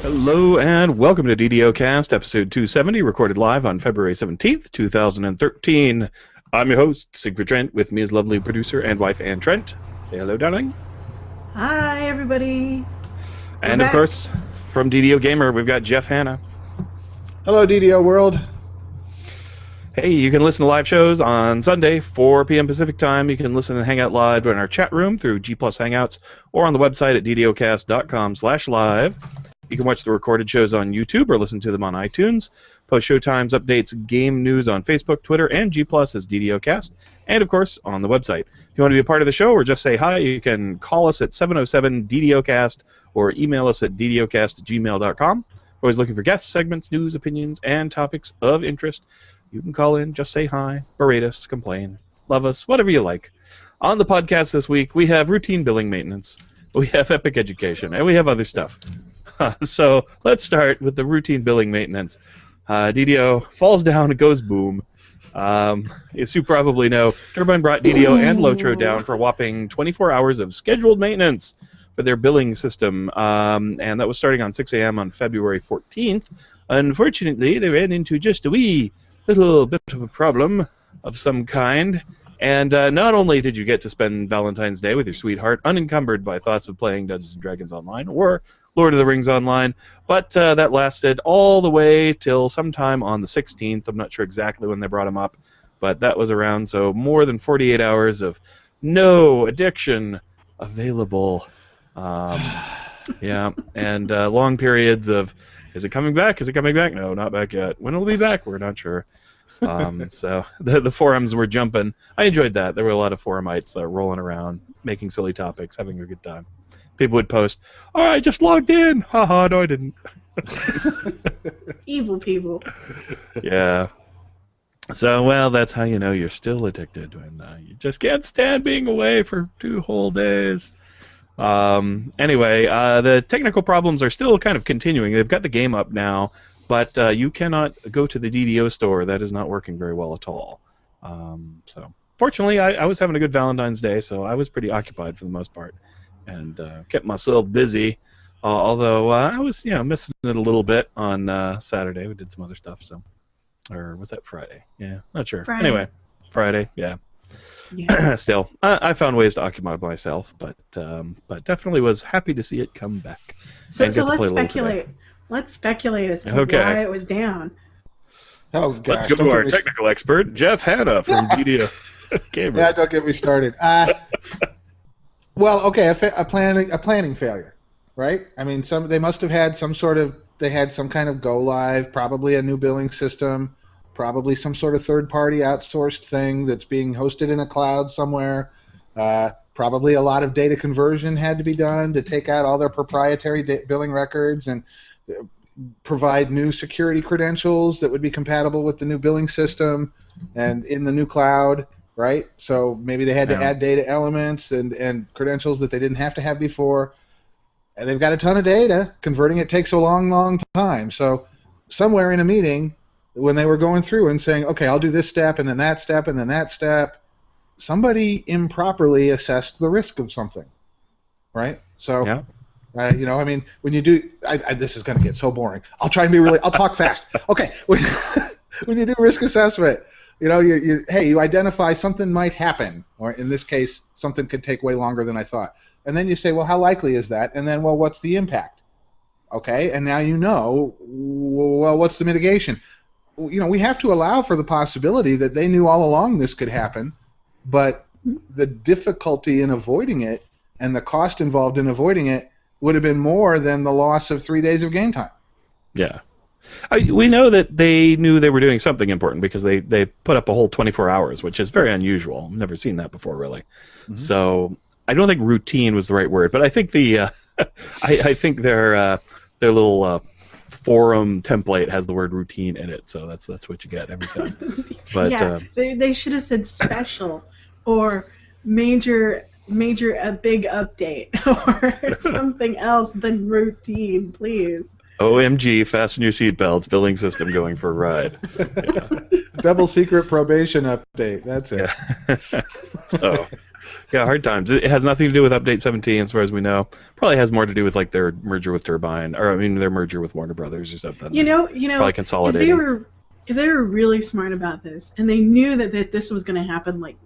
Hello and welcome to DDOcast, episode 270, recorded live on February 17th, 2013. I'm your host, Siegfried Trent. With me is lovely producer and wife, Ann Trent. Say hello, darling. Hi, everybody. And of course, from DDO Gamer, we've got Jeff Hanna. Hello, DDO world. Hey, you can listen to live shows on Sunday, 4 p.m. Pacific time. You can listen and hang out live in our chat room through G+ Hangouts or on the website at ddocast.com/live. You can watch the recorded shows on YouTube or listen to them on iTunes. Post show times, updates, game news on Facebook, Twitter, and G+ as DDOcast. And, of course, on the website. If you want to be a part of the show or just say hi, you can call us at 707-DDOcast or email us at ddocast@gmail.com. Always looking for guests, segments, news, opinions, and topics of interest. You can call in, just say hi, berate us, complain, love us, whatever you like. On the podcast this week, we have routine billing maintenance, we have epic education, and we have other stuff. So let's start with the routine billing maintenance. DDO falls down, it goes boom. As you probably know, Turbine brought DDO and Lotro down for a whopping 24 hours of scheduled maintenance for their billing system, and that was starting on 6 a.m. on February 14th. Unfortunately, they ran into just a wee little bit of a problem of some kind, and not only did you get to spend Valentine's Day with your sweetheart unencumbered by thoughts of playing Dungeons & Dragons Online or Lord of the Rings Online, but that lasted all the way till sometime on the 16th. I'm not sure exactly when they brought him up, but that was around, so more than 48 hours of no addiction available. Yeah, and long periods of, is it coming back? Is it coming back? No, not back yet. When it'll be back, we're not sure. So the forums were jumping. I enjoyed that. There were a lot of forumites that were rolling around, making silly topics, having a good time. People would post, "Oh, I just logged in. Haha, no, I didn't." Evil people. Yeah. So, well, that's how you know you're still addicted, when you just can't stand being away for 2 whole days. Anyway, the technical problems are still kind of continuing. They've got the game up now, but you cannot go to the DDO store. That is not working very well at all. So, fortunately, I was having a good Valentine's Day, so I was pretty occupied for the most part, and kept myself busy. Although I was, missing it a little bit on Saturday. We did some other stuff. So, or was that Friday? Yeah, not sure. Friday. Anyway, Friday. Yeah. Yeah. Still, I found ways to occupy myself, but definitely was happy to see it come back. So let's speculate. Let's speculate as to why it was down. Oh, gosh. Let's go to our technical expert, Jeff Hanna from DDO Gamer. Yeah, don't get me started. Well, okay, a planning failure, right? I mean, they must have had some kind of go live, probably a new billing system, probably some sort of third-party outsourced thing that's being hosted in a cloud somewhere. Probably a lot of data conversion had to be done to take out all their proprietary billing records and provide new security credentials that would be compatible with the new billing system and in the new cloud, right? So maybe they had to add data elements and credentials that they didn't have to have before. And they've got a ton of data. Converting it takes a long, long time. So somewhere in a meeting, when they were going through and saying, okay, I'll do this step and then that step and then that step, somebody improperly assessed the risk of something, right? So, I mean, when you do, this is going to get so boring. I'll try and I'll talk fast. Okay, when you do risk assessment, you identify something might happen, or in this case, something could take way longer than I thought. And then you say, well, how likely is that? And then, well, what's the impact? Okay, and now well, what's the mitigation? We have to allow for the possibility that they knew all along this could happen, but the difficulty in avoiding it and the cost involved in avoiding it would have been more than the loss of 3 days of game time. Yeah. We know that they knew they were doing something important because they put up a whole 24 hours, which is very unusual. I've never seen that before, really. Mm-hmm. So I don't think routine was the right word, but I think I think their little forum template has the word routine in it, so that's what you get every time. But yeah, they should have said special or major a big update or something else than routine, please. OMG, fasten your seatbelts, billing system going for a ride. Double secret probation update, that's it. Yeah. So Yeah, hard times. It has nothing to do with Update 17, as far as we know. Probably has more to do with like their merger with Turbine, or I mean their merger with Warner Brothers or something. Probably consolidating. If they were really smart about this, and they knew that this was going to happen like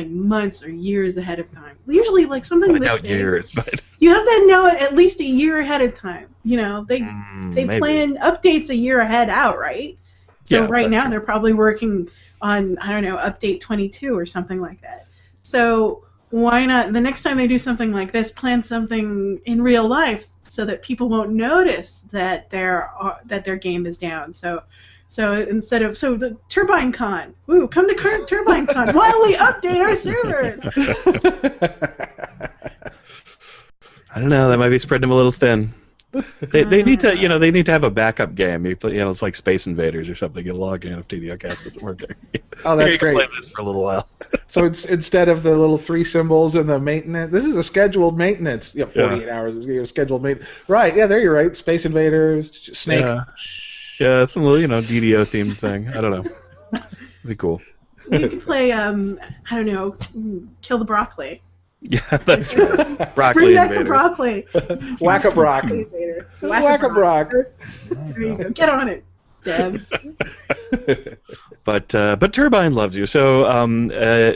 months or years ahead of time. Usually, like something this big, years, but you have to know at least a year ahead of time. They plan updates a year ahead out, right? So right now they're probably working on, I don't know, update 22 or something like that. So why not, the next time they do something like this, plan something in real life so that people won't notice that their game is down. So instead of the Turbine Con, come to Turbine Con while we update our servers. I don't know. That might be spreading them a little thin. They need to, they need to have a backup game. It's like Space Invaders or something. You log in if DDOcast isn't working. Oh, that's great. Play this for a little while. So it's instead of the little 3 symbols and the maintenance, this is a scheduled maintenance. 48 hours scheduled maintenance. Right? Yeah, there you're right. Space Invaders, Snake. Yeah, some little DDO themed thing. I don't know. It'd be cool. You could play I don't know, Kill the Broccoli. Yeah, that's right. Broccoli Bring back invaders. the broccoli. Whack-a-brock. Whack-a-brock. There you go. Get on it, Debs. But Turbine loves you, so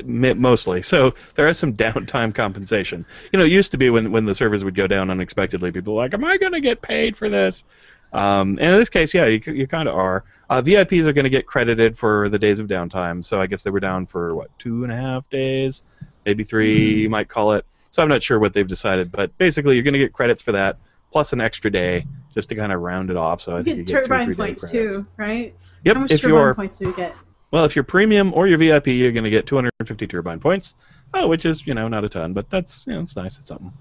mostly. So there is some downtime compensation. It used to be when the servers would go down unexpectedly, people were like, am I going to get paid for this? And in this case, yeah, you kind of are. VIPs are going to get credited for the days of downtime, so I guess they were down for, 2.5 days? Maybe 3, you might call it. So I'm not sure what they've decided, but basically you're going to get credits for that, plus an extra day, just to kind of round it off. So I think you get 2 or 3 Turbine points too, right? Yep. How much Turbine points do you get? Well, if you're premium or you're VIP, you're going to get 250 Turbine points, which is not a ton, but that's it's nice. It's something.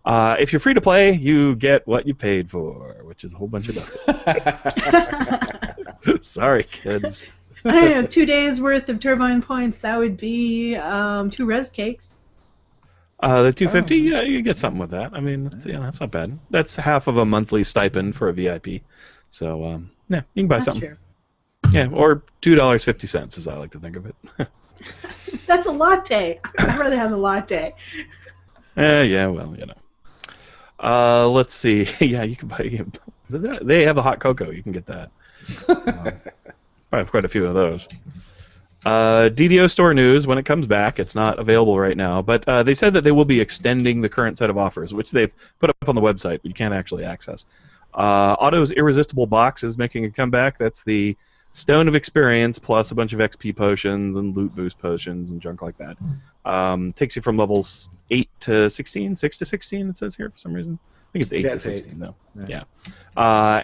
If you're free to play, you get what you paid for, which is a whole bunch of nothing. Sorry, kids. I don't know, 2 days worth of Turbine points. That would be 2 res cakes. The 250, yeah, you get something with that. I mean, that's not bad. That's half of a monthly stipend for a VIP. So, yeah, you can buy something. True. Yeah, or $2.50, as I like to think of it. That's a latte. I'd rather have a latte. Yeah, well, let's see. Yeah, you can buy. They have a hot cocoa. You can get that. I have quite a few of those. DDO Store news, when it comes back, it's not available right now, but they said that they will be extending the current set of offers, which they've put up on the website, but you can't actually access. Auto's Irresistible Box is making a comeback. That's the Stone of Experience plus a bunch of XP potions and loot boost potions and junk like that. Takes you from levels 8 to 16, 6 to 16, it says here for some reason. I think it's 8 to 16, though. Yeah.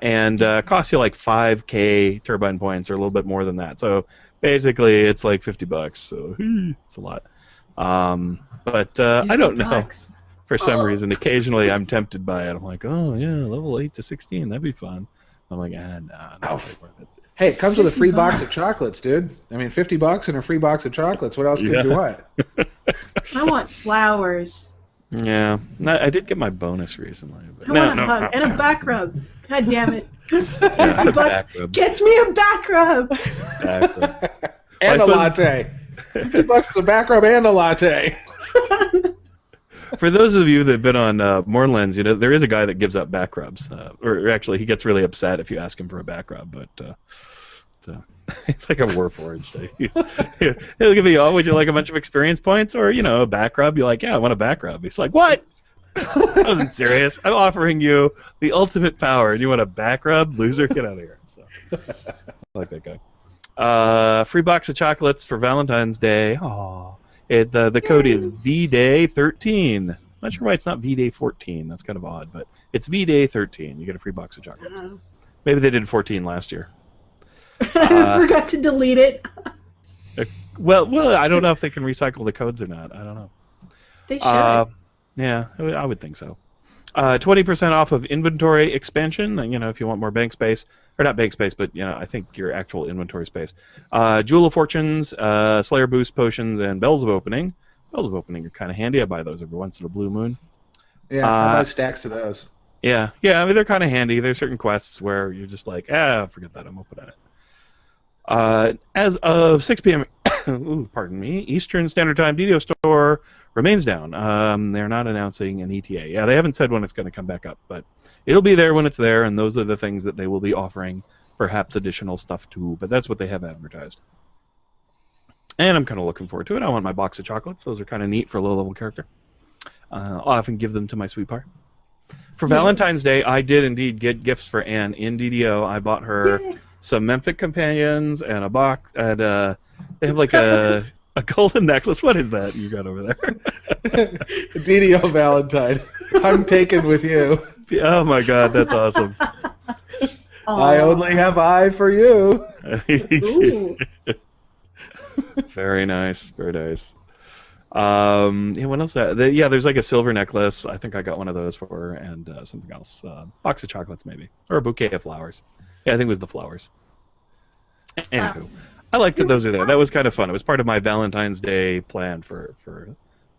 And costs you like 5K Turbine points or a little bit more than that. So basically, it's like $50. So it's a lot. But I don't know. For some reason, occasionally I'm tempted by it. I'm like, oh, yeah, level 8 to 16. That'd be fun. I'm like, nah, not really worth it. Hey, it comes with a free box of chocolates, dude. I mean, $50 and a free box of chocolates. What else could you want? I want flowers. Yeah, I did get my bonus recently. But I want a hug and a back rub. God damn it. Yeah, $50 gets me a back rub. And a latte. $50 is a back rub and a latte. For those of you that have been on Mournlands, there is a guy that gives up back rubs. Or actually, he gets really upset if you ask him for a back rub. But it's like a Warforged. He'll give you, would you like a bunch of experience points? Or, a back rub? You're like, yeah, I want a back rub. He's like, what? I wasn't serious. I'm offering you the ultimate power, and you want a back rub? Loser, get out of here. So, I like that guy. Free box of chocolates for Valentine's Day. Aww. The code is VDay13. Not sure why it's not VDay14. That's kind of odd, but it's VDay13. You get a free box of chocolates. Maybe they did 14 last year. I forgot to delete it. Well, I don't know if they can recycle the codes or not. I don't know. They should. Yeah, I would think so. 20% off of inventory expansion. If you want more bank space, or not bank space, but I think your actual inventory space. Jewel of Fortunes, Slayer Boost potions, and Bells of Opening. Bells of Opening are kind of handy. I buy those every once in a blue moon. Yeah, I buy stacks of those. Yeah. I mean, they're kind of handy. There's certain quests where you're just like, forget that. I'm opening it. As of 6 p.m. Ooh, pardon me, Eastern Standard Time, DDO Store remains down. They're not announcing an ETA. Yeah, they haven't said when it's going to come back up, but it'll be there when it's there, and those are the things that they will be offering, perhaps additional stuff too, but that's what they have advertised. And I'm kind of looking forward to it. I want my box of chocolates. Those are kind of neat for a low-level character. I'll often give them to my sweetheart. For Valentine's Day, I did indeed get gifts for Anne in DDO. I bought her some Memphic companions and a box, and they have like a golden necklace. What is that you got over there? DDO Valentine. I'm taken with you. Oh my God, that's awesome. I only have eye for you. Very nice, very nice. Yeah, what else? Yeah, there's like a silver necklace. I think I got one of those for her, and something else. Box of chocolates, maybe, or a bouquet of flowers. Yeah, I think it was the flowers. Anywho, I like that those are there. That was kind of fun. It was part of my Valentine's Day plan for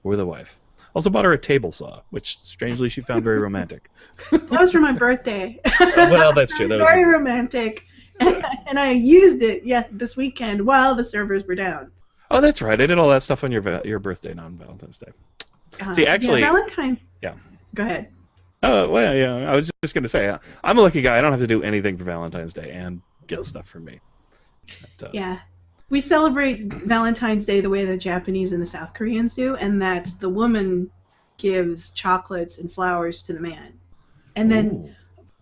the wife. Also bought her a table saw, which strangely she found very romantic. That was for my birthday. Well, that's true. That was very romantic, and I used it this weekend while the servers were down. Oh, that's right. I did all that stuff on your birthday, not on Valentine's Day. See, actually, Valentine. Yeah. Go ahead. Oh, well, yeah. I was just going to say, I'm a lucky guy. I don't have to do anything for Valentine's Day and get stuff for me. But, yeah. We celebrate Valentine's Day the way the Japanese and the South Koreans do, and that's the woman gives chocolates and flowers to the man. And then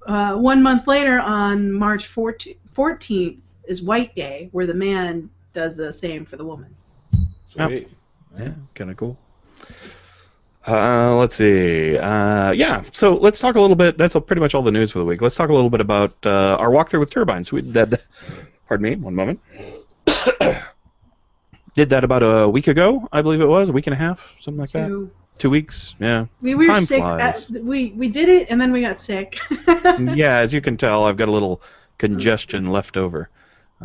1 month later, on March 14th, is White Day, where the man does the same for the woman. Sweet. Yeah, kind of cool. Let's see. Yeah, so let's talk a little bit. That's pretty much all the news for the week. Let's talk a little bit about our walkthrough with turbines. We did that. Pardon me, one moment. Did that about a week ago, I believe it was, a week and a half, something like that. 2 weeks, yeah. We were Time sick. We did it, and then we got sick. Yeah, as you can tell, I've got a little congestion left over.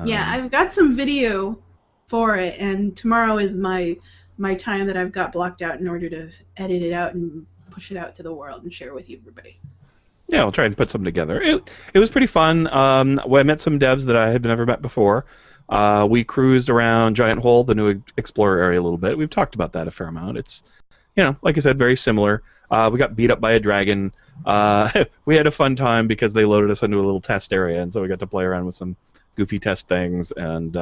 Yeah, I've got some video for it, and tomorrow is my time that I've got blocked out in order to edit it out and push it out to the world and share with you, everybody. Yeah, I'll try and put something together. It was pretty fun. I met some devs that I had never met before. We cruised around Giant Hole, the new Explorer area, a little bit. We've talked about that a fair amount. It's, like I said, very similar. We got beat up by a dragon. We had a fun time because they loaded us into a little test area, and so we got to play around with some goofy test things and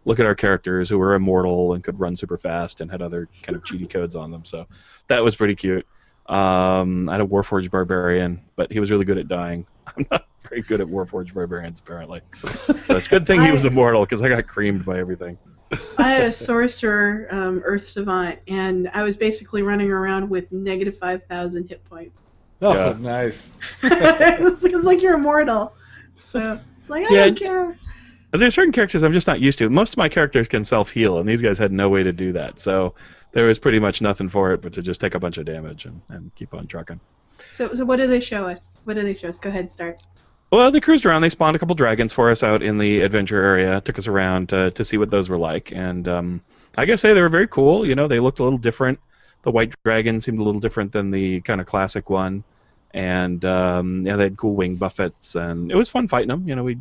look at our characters who were immortal and could run super fast and had other kind of cheaty codes on them. So that was pretty cute. I had a Warforged Barbarian, but he was really good at dying. I'm not very good at Warforged Barbarians, apparently. So it's a good thing he was immortal, because I got creamed by everything. I had a Sorcerer Earth Savant, and I was basically running around with negative 5,000 hit points. Oh, Yeah. nice. It's like you're immortal. So, I don't care. There's certain characters I'm just not used to. Most of my characters can self-heal, and these guys had no way to do that. So there was pretty much nothing for it but to just take a bunch of damage and keep on trucking. So what do they show us? Go ahead, start. Well, they cruised around. They spawned a couple dragons for us out in the adventure area. Took us around to see what those were like. And I gotta say, they were very cool. They looked a little different. The white dragon seemed a little different than the kind of classic one. And they had cool wing buffets. And it was fun fighting them. We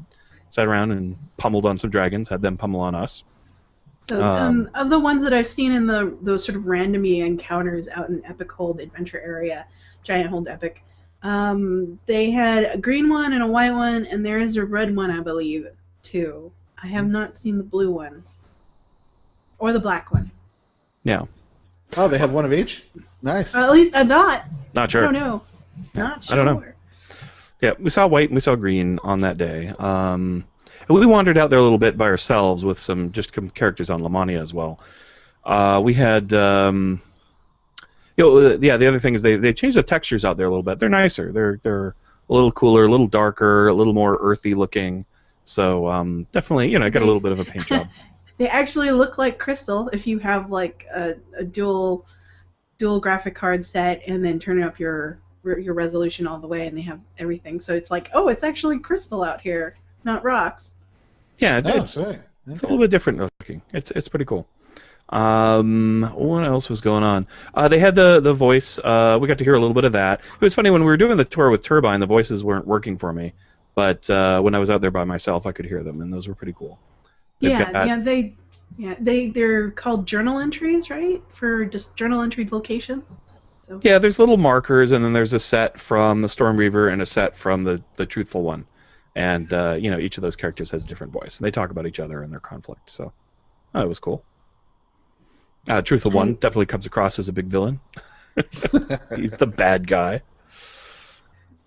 sat around and pummeled on some dragons, had them pummel on us. So of the ones that I've seen in those sort of randomy encounters out in Epic Hold Adventure Area, Giant Hold Epic, they had a green one and a white one, and there is a red one, I believe, too. I have not seen the blue one. Or the black one. Yeah. Oh, they have one of each? Nice. At least I thought. Not sure. I don't know. Not sure. I don't know. Yeah, we saw white and we saw green on that day. We wandered out there a little bit by ourselves with some characters on Lamania as well. We had, the other thing is they changed the textures out there a little bit. They're nicer. They're a little cooler, a little darker, a little more earthy looking. So definitely, got a little bit of a paint job. They actually look like crystal if you have like a dual graphic card set and then turn up your resolution all the way, and they have everything. So it's like, oh, it's actually crystal out here, not rocks. Yeah, it's a little bit different looking. It's pretty cool. What else was going on? They had the voice. We got to hear a little bit of that. It was funny when we were doing the tour with Turbine, the voices weren't working for me, but when I was out there by myself, I could hear them, and those were pretty cool. They Yeah, they're called journal entries, right? For just journal entry locations. So. Yeah, there's little markers, and then there's a set from the Stormreaver and a set from the Truthful One, and each of those characters has a different voice, and they talk about each other and their conflict. So that was cool. Truthful One definitely comes across as a big villain. He's the bad guy,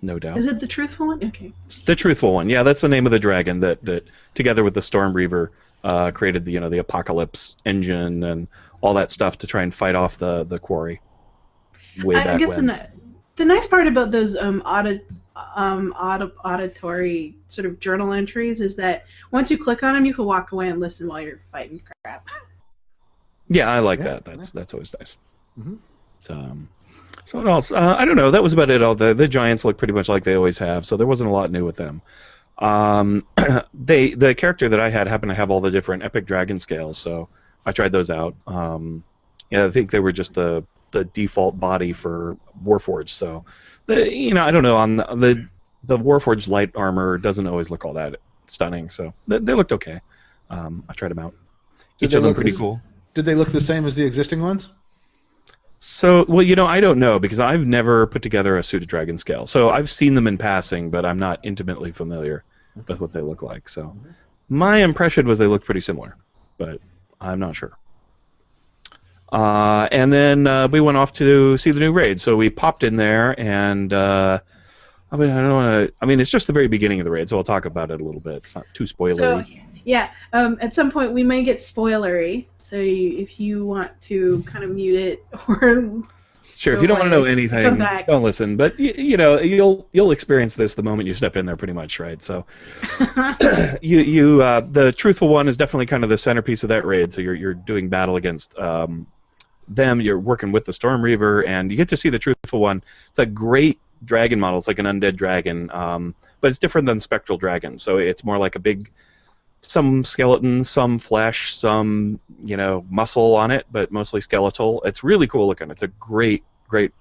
no doubt. Is it the Truthful One? Okay. The Truthful One, yeah, that's the name of the dragon that together with the Stormreaver created the Apocalypse engine and all that stuff to try and fight off the quarry. I guess the nice part about those auditory sort of journal entries is that once you click on them, you can walk away and listen while you're fighting crap. Yeah, I like that. That's always nice. Mm-hmm. So what else? I don't know. That was about it. All the giants look pretty much like they always have, so there wasn't a lot new with them. The character that I had happened to have all the different epic dragon scales, so I tried those out. I think they were just the default body for Warforged. So, I don't know. On the Warforged light armor doesn't always look all that stunning. So they looked okay. I tried them out. Each of them pretty cool. Did they look the same as the existing ones? So, well, I don't know because I've never put together a suited dragon scale. So I've seen them in passing, but I'm not intimately familiar with what they look like. So my impression was they looked pretty similar, but I'm not sure. And then we went off to see the new raid. So we popped in there, and I don't want to. I mean, it's just the very beginning of the raid, so I'll talk about it a little bit. It's not too spoilery. So, yeah, at some point we may get spoilery. So if you want to kind of mute it or sure, if you don't want to know anything, don't listen. But you'll experience this the moment you step in there, pretty much, right? So the Truthful One is definitely kind of the centerpiece of that raid. So you're doing battle against them. You're working with the Stormreaver, and you get to see the Truthful One. It's a great dragon model. It's like an undead dragon, but it's different than spectral dragons. So it's more like a big, some skeleton, some flesh, some muscle on it, but mostly skeletal. It's really cool looking. It's a great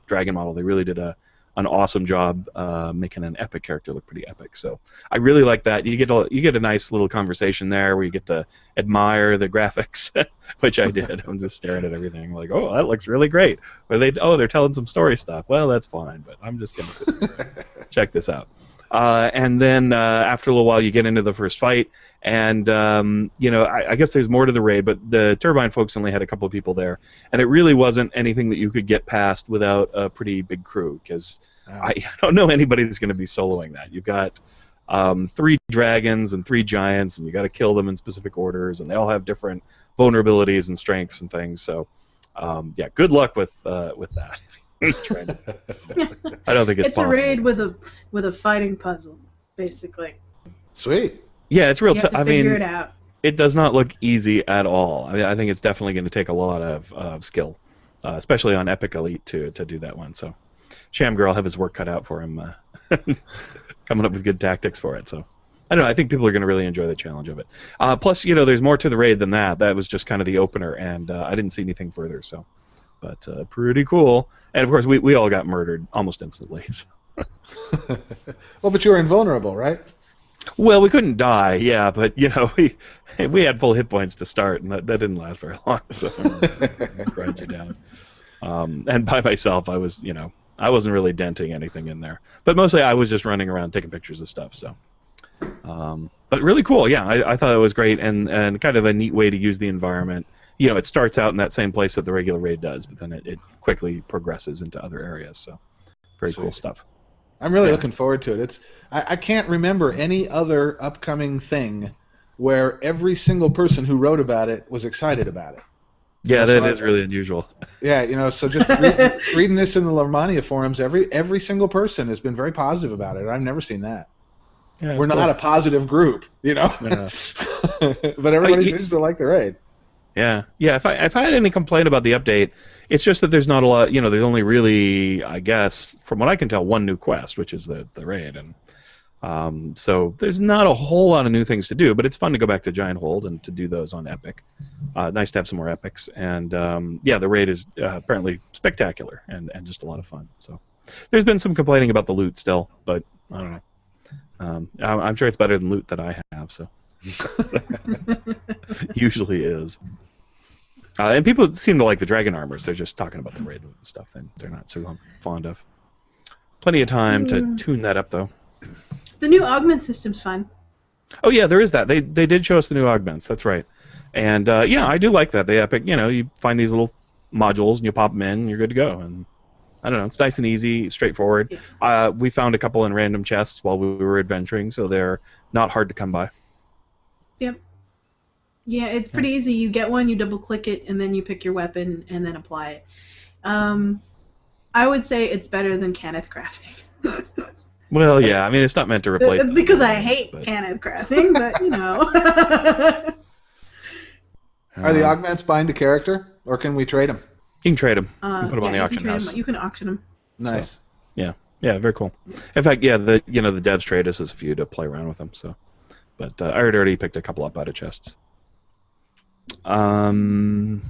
dragon model. They really did an awesome job making an epic character look pretty epic. So I really like that. You get a nice little conversation there where you get to admire the graphics, which I did. I'm just staring at everything like, oh, that looks really great. They're telling some story stuff. Well, that's fine, but I'm just gonna sit there and check this out. And then after a little while, you get into the first fight, and I guess there's more to the raid, but the Turbine folks only had a couple of people there, and it really wasn't anything that you could get past without a pretty big crew, because I don't know anybody that's going to be soloing that. You've got 3 dragons and 3 giants, and you got to kill them in specific orders, and they all have different vulnerabilities and strengths and things. So, good luck with that. I don't think it's possible. A raid with a fighting puzzle, basically. Sweet. Yeah, it's real. You have to figure it out. It does not look easy at all. I mean, I think it's definitely going to take a lot of skill, especially on Epic Elite to do that one. So, Shamgar will have his work cut out for him, coming up with good tactics for it. So, I don't know. I think people are going to really enjoy the challenge of it. Plus, there's more to the raid than that. That was just kind of the opener, and I didn't see anything further. So. But pretty cool. And, of course, we all got murdered almost instantly. So. Well, but you were invulnerable, right? Well, we couldn't die, yeah, but, we had full hit points to start, and that didn't last very long, so I cried you down. And by myself, I was, I wasn't really denting anything in there. But mostly I was just running around taking pictures of stuff, so. But really cool, yeah, I thought it was great, and kind of a neat way to use the environment. It starts out in that same place that the regular raid does, but then it quickly progresses into other areas. So, very cool stuff. I'm really looking forward to it. I can't remember any other upcoming thing where every single person who wrote about it was excited about it. Yeah, that is really unusual. Yeah, so just reading this in the Lermania forums, every single person has been very positive about it. I've never seen that. Yeah, we're not a positive group, Yeah. But everybody seems to like the raid. Yeah. If I had any complaint about the update, it's just that there's not a lot. There's only really, I guess, from what I can tell, one new quest, which is the raid, and so there's not a whole lot of new things to do. But it's fun to go back to Giant Hold and to do those on Epic. Nice to have some more epics, and the raid is apparently spectacular and just a lot of fun. So there's been some complaining about the loot still, but I don't know. I'm sure it's better than loot that I have. So Usually is. And people seem to like the dragon armors. They're just talking about the raid loot and stuff that they're not so fond of. Plenty of time to tune that up, though. The new augment system's fun. Oh yeah, there is that. They did show us the new augments. That's right. And yeah, I do like that. They epic. You find these little modules and you pop them in, and you're good to go. And I don't know, it's nice and easy, straightforward. Yeah. We found a couple in random chests while we were adventuring, so they're not hard to come by. Yep. Yeah, it's pretty easy. You get one, you double-click it, and then you pick your weapon and then apply it. I would say it's better than Kenneth crafting. Well, yeah, I mean, it's not meant to replace. It's because I hate Kenneth crafting, but you know. Are the augments bind to character, or can we trade them? You can trade them. You can put them on the auction house. You can auction them. Nice. So, yeah, very cool. In fact, yeah, the devs trade us as a few to play around with them. So, but I had already picked a couple up out of chests. I don't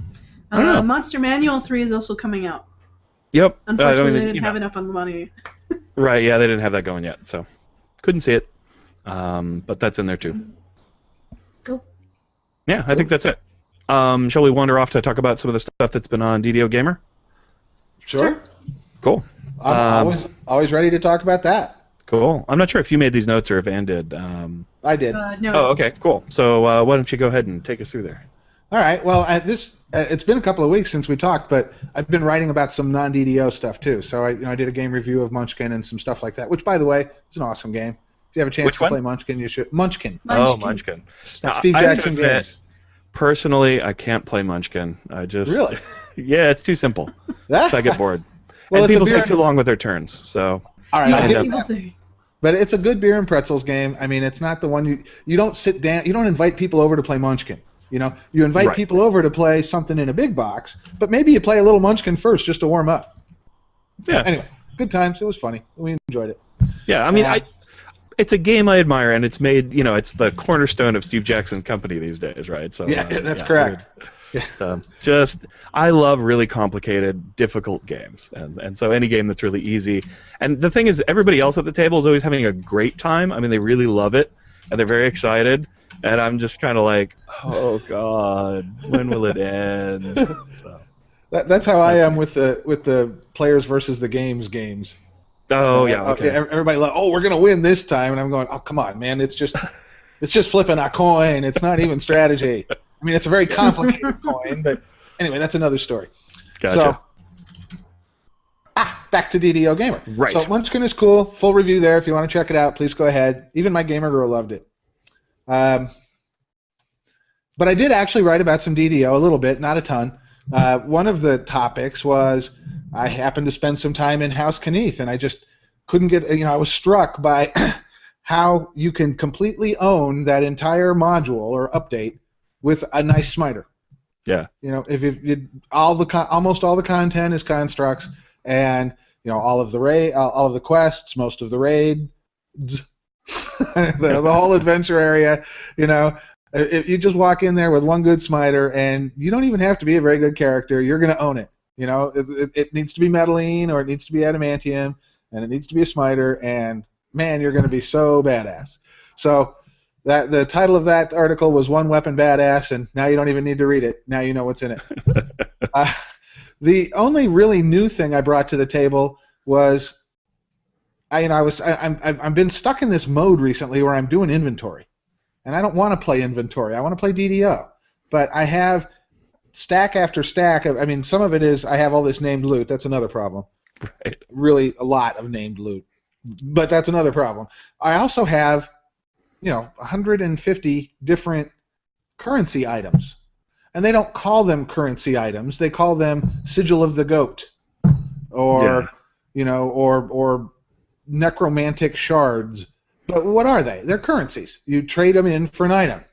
know. Monster Manual 3 is also coming out. Yep. Unfortunately, they didn't have it up on the money. Right, yeah, they didn't have that going yet, so couldn't see it. But that's in there too. Cool. Yeah, I think that's it. Shall we wander off to talk about some of the stuff that's been on DDO Gamer? Sure. Cool. I'm always ready to talk about that. Cool. I'm not sure if you made these notes or if Ann did. I did. No. Oh, okay, cool. So why don't you go ahead and take us through there? All right. Well, it's been a couple of weeks since we talked, but I've been writing about some non-DDO stuff too. So I did a game review of Munchkin and some stuff like that, which, by the way, is an awesome game. If you have a chance to play Munchkin, you should. Munchkin. Oh, Munchkin. Now, Steve Jackson games. Personally, I can't play Munchkin. I just really. Yeah, it's too simple. So I get bored. Well, and people take too long with their turns. So all right, yeah, but it's a good beer and pretzels game. I mean, it's not the one you don't sit down. You don't invite people over to play Munchkin. You invite people over to play something in a big box, but maybe you play a little Munchkin first just to warm up. Yeah. Anyway, good times. It was funny. We enjoyed it. Yeah, I mean, it's a game I admire, and it's made. It's the cornerstone of Steve Jackson Company these days, right? So yeah, that's correct. I love really complicated, difficult games, and so any game that's really easy. And the thing is, everybody else at the table is always having a great time. I mean, they really love it, and they're very excited. And I'm just kind of like, oh God, when will it end? So that's how I am with the players versus the games. Oh yeah, okay. Everybody like, oh, we're gonna win this time, and I'm going, oh come on, man, it's just flipping a coin. It's not even strategy. I mean, it's a very complicated coin, but anyway, that's another story. Gotcha. So, back to DDO Gamer. Right. So Munchkin is cool. Full review there. If you want to check it out, please go ahead. Even my gamer girl loved it. But I did actually write about some DDO a little bit, not a ton. One of the topics was I happened to spend some time in House Kneath, and I just couldn't get, I was struck by how you can completely own that entire module or update with a nice smiter. Yeah. If almost all the content is constructs, and all of the quests, most of the raid. the whole adventure area, if you just walk in there with one good smiter, and you don't even have to be a very good character, you're going to own it. It needs to be metalline, or it needs to be adamantium, and it needs to be a smiter, and man, you're going to be so badass. So the title of that article was One Weapon Badass, and now you don't even need to read it. Now you know what's in it. The only really new thing I brought to the table was I've been stuck in this mode recently where I'm doing inventory, and I don't want to play inventory. I want to play DDO, but I have stack after stack. Some of it is I have all this named loot. That's another problem. Right. Really, a lot of named loot, but that's another problem. I also have, 150 different currency items, and they don't call them currency items. They call them Sigil of the Goat, or or necromantic shards. But what are they? They're currencies. You trade them in for an item.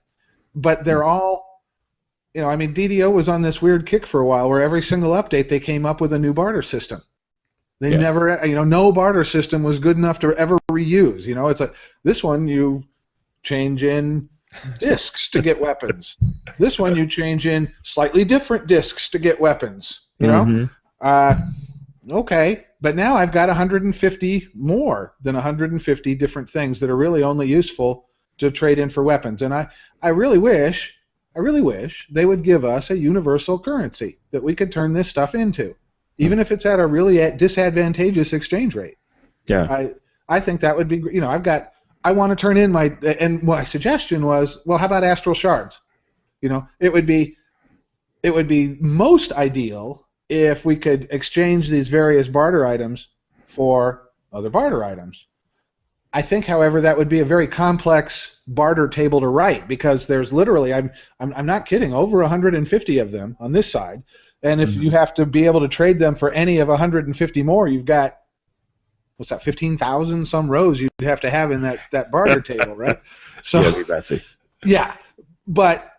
But they're all, DDO was on this weird kick for a while where every single update they came up with a new barter system. They never, no barter system was good enough to ever reuse. It's like, this one you change in discs to get weapons. This one you change in slightly different discs to get weapons. Okay, but now I've got 150 more than 150 different things that are really only useful to trade in for weapons. And I really wish they would give us a universal currency that we could turn this stuff into, even if it's at a really disadvantageous exchange rate. Yeah. I think that would be, I want to turn in and my suggestion was, well, how about astral shards? It would be most ideal if we could exchange these various barter items for other barter items. I think, however, that would be a very complex barter table to write, because there's literally, I'm not kidding, over 150 of them on this side, and if you have to be able to trade them for any of 150 more, you've got, what's that, 15,000 some rows you'd have to have in that barter table, right? So yeah, it'd be messy. Yeah, but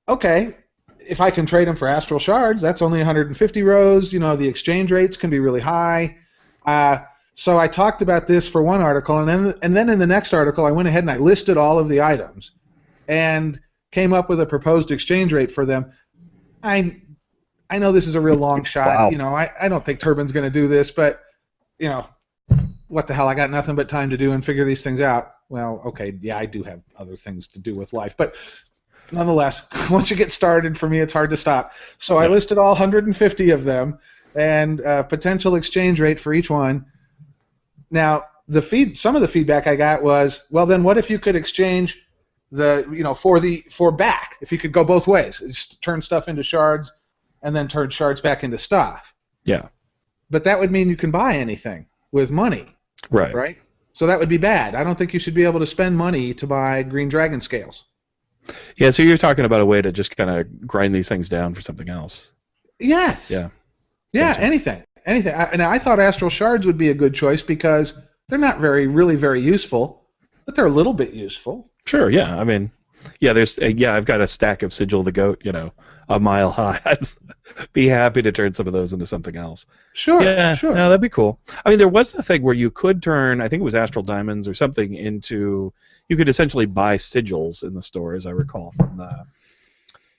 okay, if I can trade them for astral shards, that's only 150 rows. The exchange rates can be really high. So I talked about this for one article, and then in the next article, I went ahead and I listed all of the items and came up with a proposed exchange rate for them. I know this is a real long shot. Wow. I don't think Turbin's going to do this, but what the hell? I got nothing but time to do and figure these things out. Well, okay, yeah, I do have other things to do with life, but nonetheless, once you get started, for me, it's hard to stop. So I listed all 150 of them and potential exchange rate for each one. Now, some of the feedback I got was, well, then what if you could exchange for back? If you could go both ways, just turn stuff into shards and then turn shards back into stuff. Yeah. But that would mean you can buy anything with money. Right. Right? So that would be bad. I don't think you should be able to spend money to buy green dragon scales. Yeah, so you're talking about a way to just kind of grind these things down for something else. Yes. Yeah. Yeah, anything. And I thought astral shards would be a good choice because they're not really very useful, but they're a little bit useful. Sure, yeah. I mean, yeah, I've got a stack of Sigil the Goat, a mile high. I'd be happy to turn some of those into something else. Sure, yeah, sure. No, that'd be cool. I mean, there was the thing where you could turn, I think it was Astral Diamonds or something, into, you could essentially buy sigils in the store, as I recall, from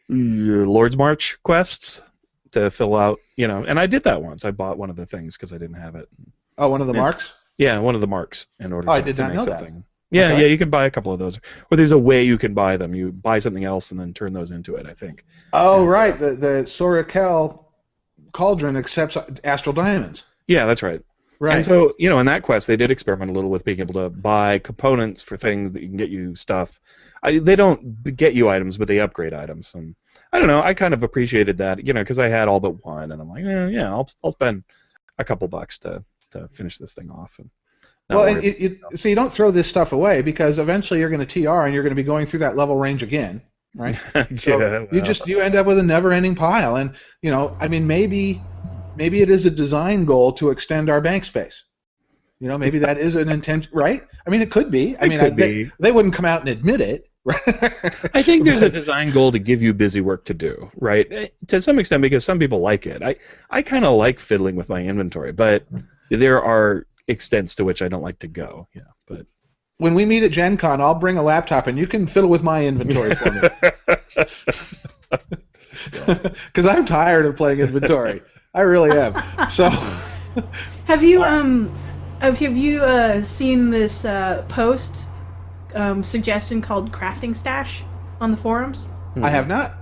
the Lord's March quests to fill out, and I did that once. I bought one of the things because I didn't have it. Oh, one of the marks? Yeah, one of the marks in order I did to not make know something. that. Yeah, Okay. yeah, you can buy a couple of those. Or there's a way you can buy them. You buy something else and then turn those into it, I think. Oh, right. The Sorakel Cauldron accepts astral diamonds. Yeah, that's right. Right. And so, in that quest, they did experiment a little with being able to buy components for things that can get you stuff. They don't get you items, but they upgrade items. And I don't know, I kind of appreciated that, because I had all but one, and I'm like, yeah, I'll spend a couple bucks to finish this thing off. And well, so you don't throw this stuff away, because eventually you're going to TR and you're going to be going through that level range again, right? So you end up with a never-ending pile, and I mean, maybe it is a design goal to extend our bank space. Maybe that is an intent, right? I mean, it could be. They wouldn't come out and admit it. I think there's a design goal to give you busy work to do, right? To some extent, because some people like it. I kind of like fiddling with my inventory, but there are extents to which I don't like to go. Yeah, but when we meet at Gen Con, I'll bring a laptop and you can fiddle with my inventory for me. Because I'm tired of playing inventory. I really am. So, have you seen this post suggestion called Crafting Stash on the forums? I have not.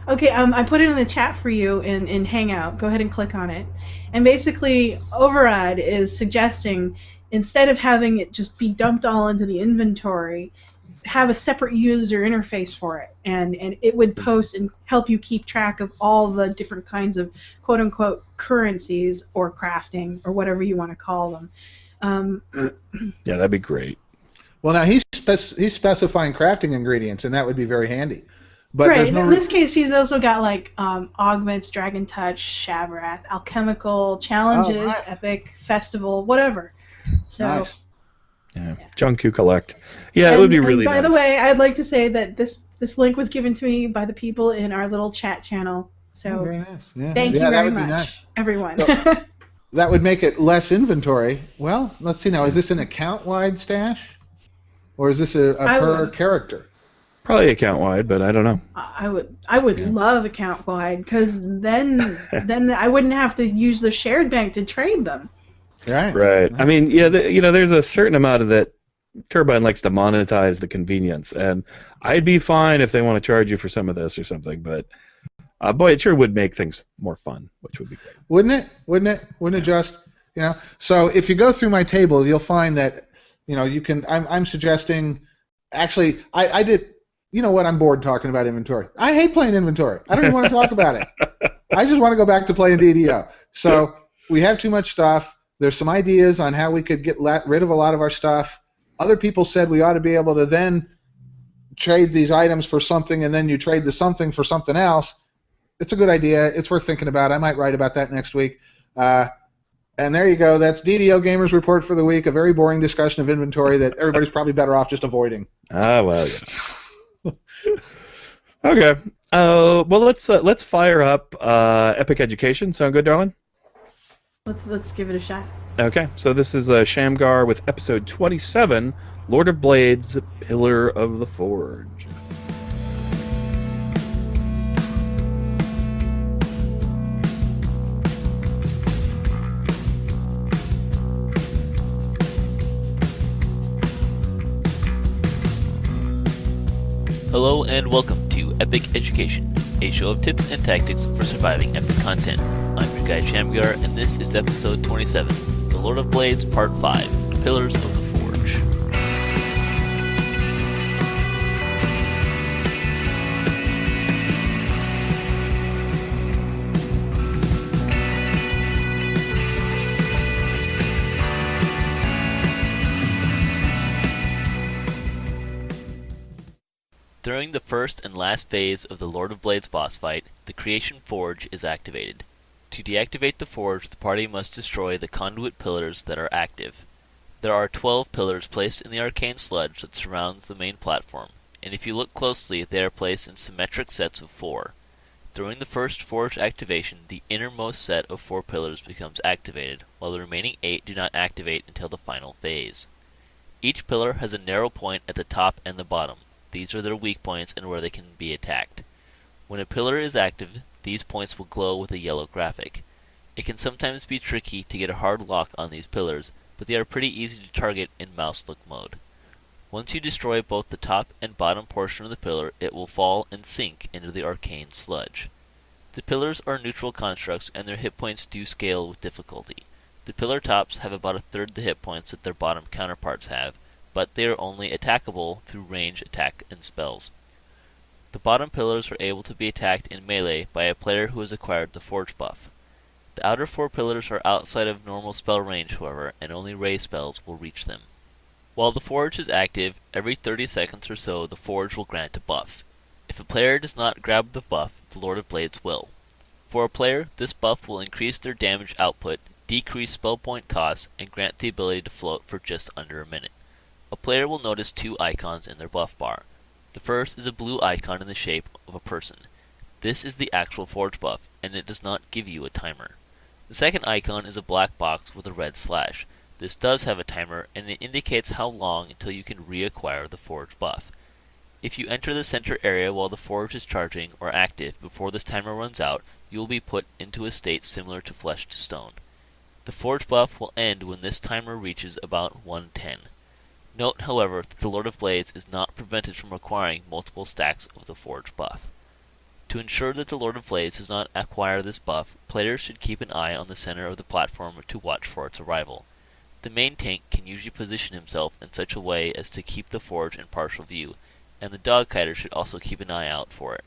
Okay, I put it in the chat for you in Hangout. Go ahead and click on it. And basically, Override is suggesting, instead of having it just be dumped all into the inventory, have a separate user interface for it. And it would post and help you keep track of all the different kinds of quote-unquote currencies or crafting or whatever you want to call them. Yeah, that'd be great. Well, now he's specifying crafting ingredients, and that would be very handy. But right. there's no in this case, he's also got like augments, dragon touch, Shavrath, alchemical challenges, epic festival, whatever. So, nice. Yeah. Junk you collect. Yeah, it would be really by nice. the way, I'd like to say that this link was given to me by the people in our little chat channel. So very nice. thank you that very would much, be nice. everyone. So, that would make it less inventory. Well, let's see now. Is this an account-wide stash? Or is this a per character? Probably account wide, but I don't know. I would love account wide, because then I wouldn't have to use the shared bank to trade them. Right. Right. I mean, yeah, there's a certain amount of that Turbine likes to monetize the convenience, and I'd be fine if they want to charge you for some of this or something, but boy, it sure would make things more fun, which would be great. Wouldn't it? Wouldn't it just, So if you go through my table, you'll find that, you can, I'm suggesting, actually, I did, you know what, I'm bored talking about inventory. I hate playing inventory. I don't even want to talk about it. I just want to go back to playing DDO. So we have too much stuff. There's some ideas on how we could get rid of a lot of our stuff. Other people said we ought to be able to then trade these items for something, and then you trade the something for something else. It's a good idea. It's worth thinking about. I might write about that next week. And there you go. That's DDO Gamers Report for the week, a very boring discussion of inventory that everybody's probably better off just avoiding. Well, yeah. Okay. Well, let's fire up Epic Education. Sound good, darling? Let's give it a shot. Okay, so this is Shamgar with episode 27, Lord of Blades, Pillar of the Forge. Hello and welcome to Epic Education, a show of tips and tactics for surviving epic content. I'm your guide Shamgar, and this is episode 27, The Lord of Blades Part 5, Pillars of the Forge. During the first and last phase of the Lord of Blades boss fight, the Creation Forge is activated. To deactivate the forge, the party must destroy the conduit pillars that are active. There are 12 pillars placed in the arcane sludge that surrounds the main platform, and if you look closely, they are placed in symmetric sets of 4. During the first forge activation, the innermost set of 4 pillars becomes activated, while the remaining 8 do not activate until the final phase. Each pillar has a narrow point at the top and the bottom. These are their weak points and where they can be attacked. When a pillar is active, these points will glow with a yellow graphic. It can sometimes be tricky to get a hard lock on these pillars, but they are pretty easy to target in mouse look mode. Once you destroy both the top and bottom portion of the pillar, it will fall and sink into the arcane sludge. The pillars are neutral constructs, and their hit points do scale with difficulty. The pillar tops have about a third the hit points that their bottom counterparts have, but they are only attackable through range attack and spells. The bottom pillars are able to be attacked in melee by a player who has acquired the Forge buff. The outer 4 pillars are outside of normal spell range, however, and only ray spells will reach them. While the Forge is active, every 30 seconds or so the Forge will grant a buff. If a player does not grab the buff, the Lord of Blades will. For a player, this buff will increase their damage output, decrease spell point costs, and grant the ability to float for just under a minute. A player will notice 2 icons in their buff bar. The first is a blue icon in the shape of a person. This is the actual Forge buff, and it does not give you a timer. The second icon is a black box with a red slash. This does have a timer, and it indicates how long until you can reacquire the Forge buff. If you enter the center area while the Forge is charging or active before this timer runs out, you will be put into a state similar to Flesh to Stone. The Forge buff will end when this timer reaches about 110. Note, however, that the Lord of Blades is not prevented from acquiring multiple stacks of the Forge buff. To ensure that the Lord of Blades does not acquire this buff, players should keep an eye on the center of the platform to watch for its arrival. The main tank can usually position himself in such a way as to keep the Forge in partial view, and the dog kiter should also keep an eye out for it.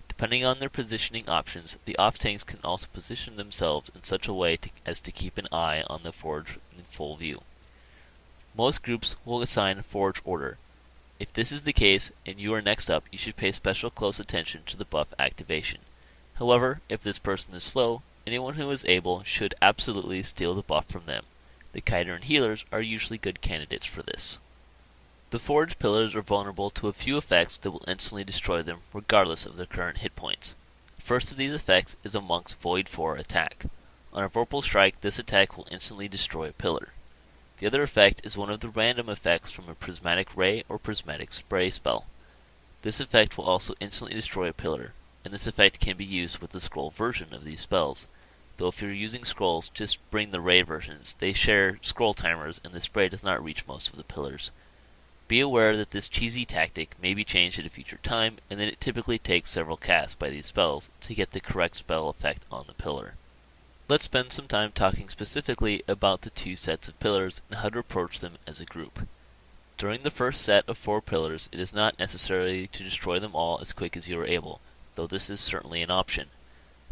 Depending on their positioning options, the off-tanks can also position themselves in such a way as to keep an eye on the Forge in full view. Most groups will assign Forge order. If this is the case, and you are next up, you should pay special close attention to the buff activation. However, if this person is slow, anyone who is able should absolutely steal the buff from them. The kiter and healers are usually good candidates for this. The Forge pillars are vulnerable to a few effects that will instantly destroy them, regardless of their current hit points. The first of these effects is a Monk's Void 4 attack. On a Vorpal Strike, this attack will instantly destroy a pillar. The other effect is one of the random effects from a Prismatic Ray or Prismatic Spray spell. This effect will also instantly destroy a pillar, and this effect can be used with the scroll version of these spells. Though if you're using scrolls, just bring the Ray versions. They share scroll timers, and the spray does not reach most of the pillars. Be aware that this cheesy tactic may be changed at a future time, and that it typically takes several casts by these spells to get the correct spell effect on the pillar. Let's spend some time talking specifically about the two sets of pillars and how to approach them as a group. During the first set of 4 pillars, it is not necessary to destroy them all as quick as you are able, though this is certainly an option.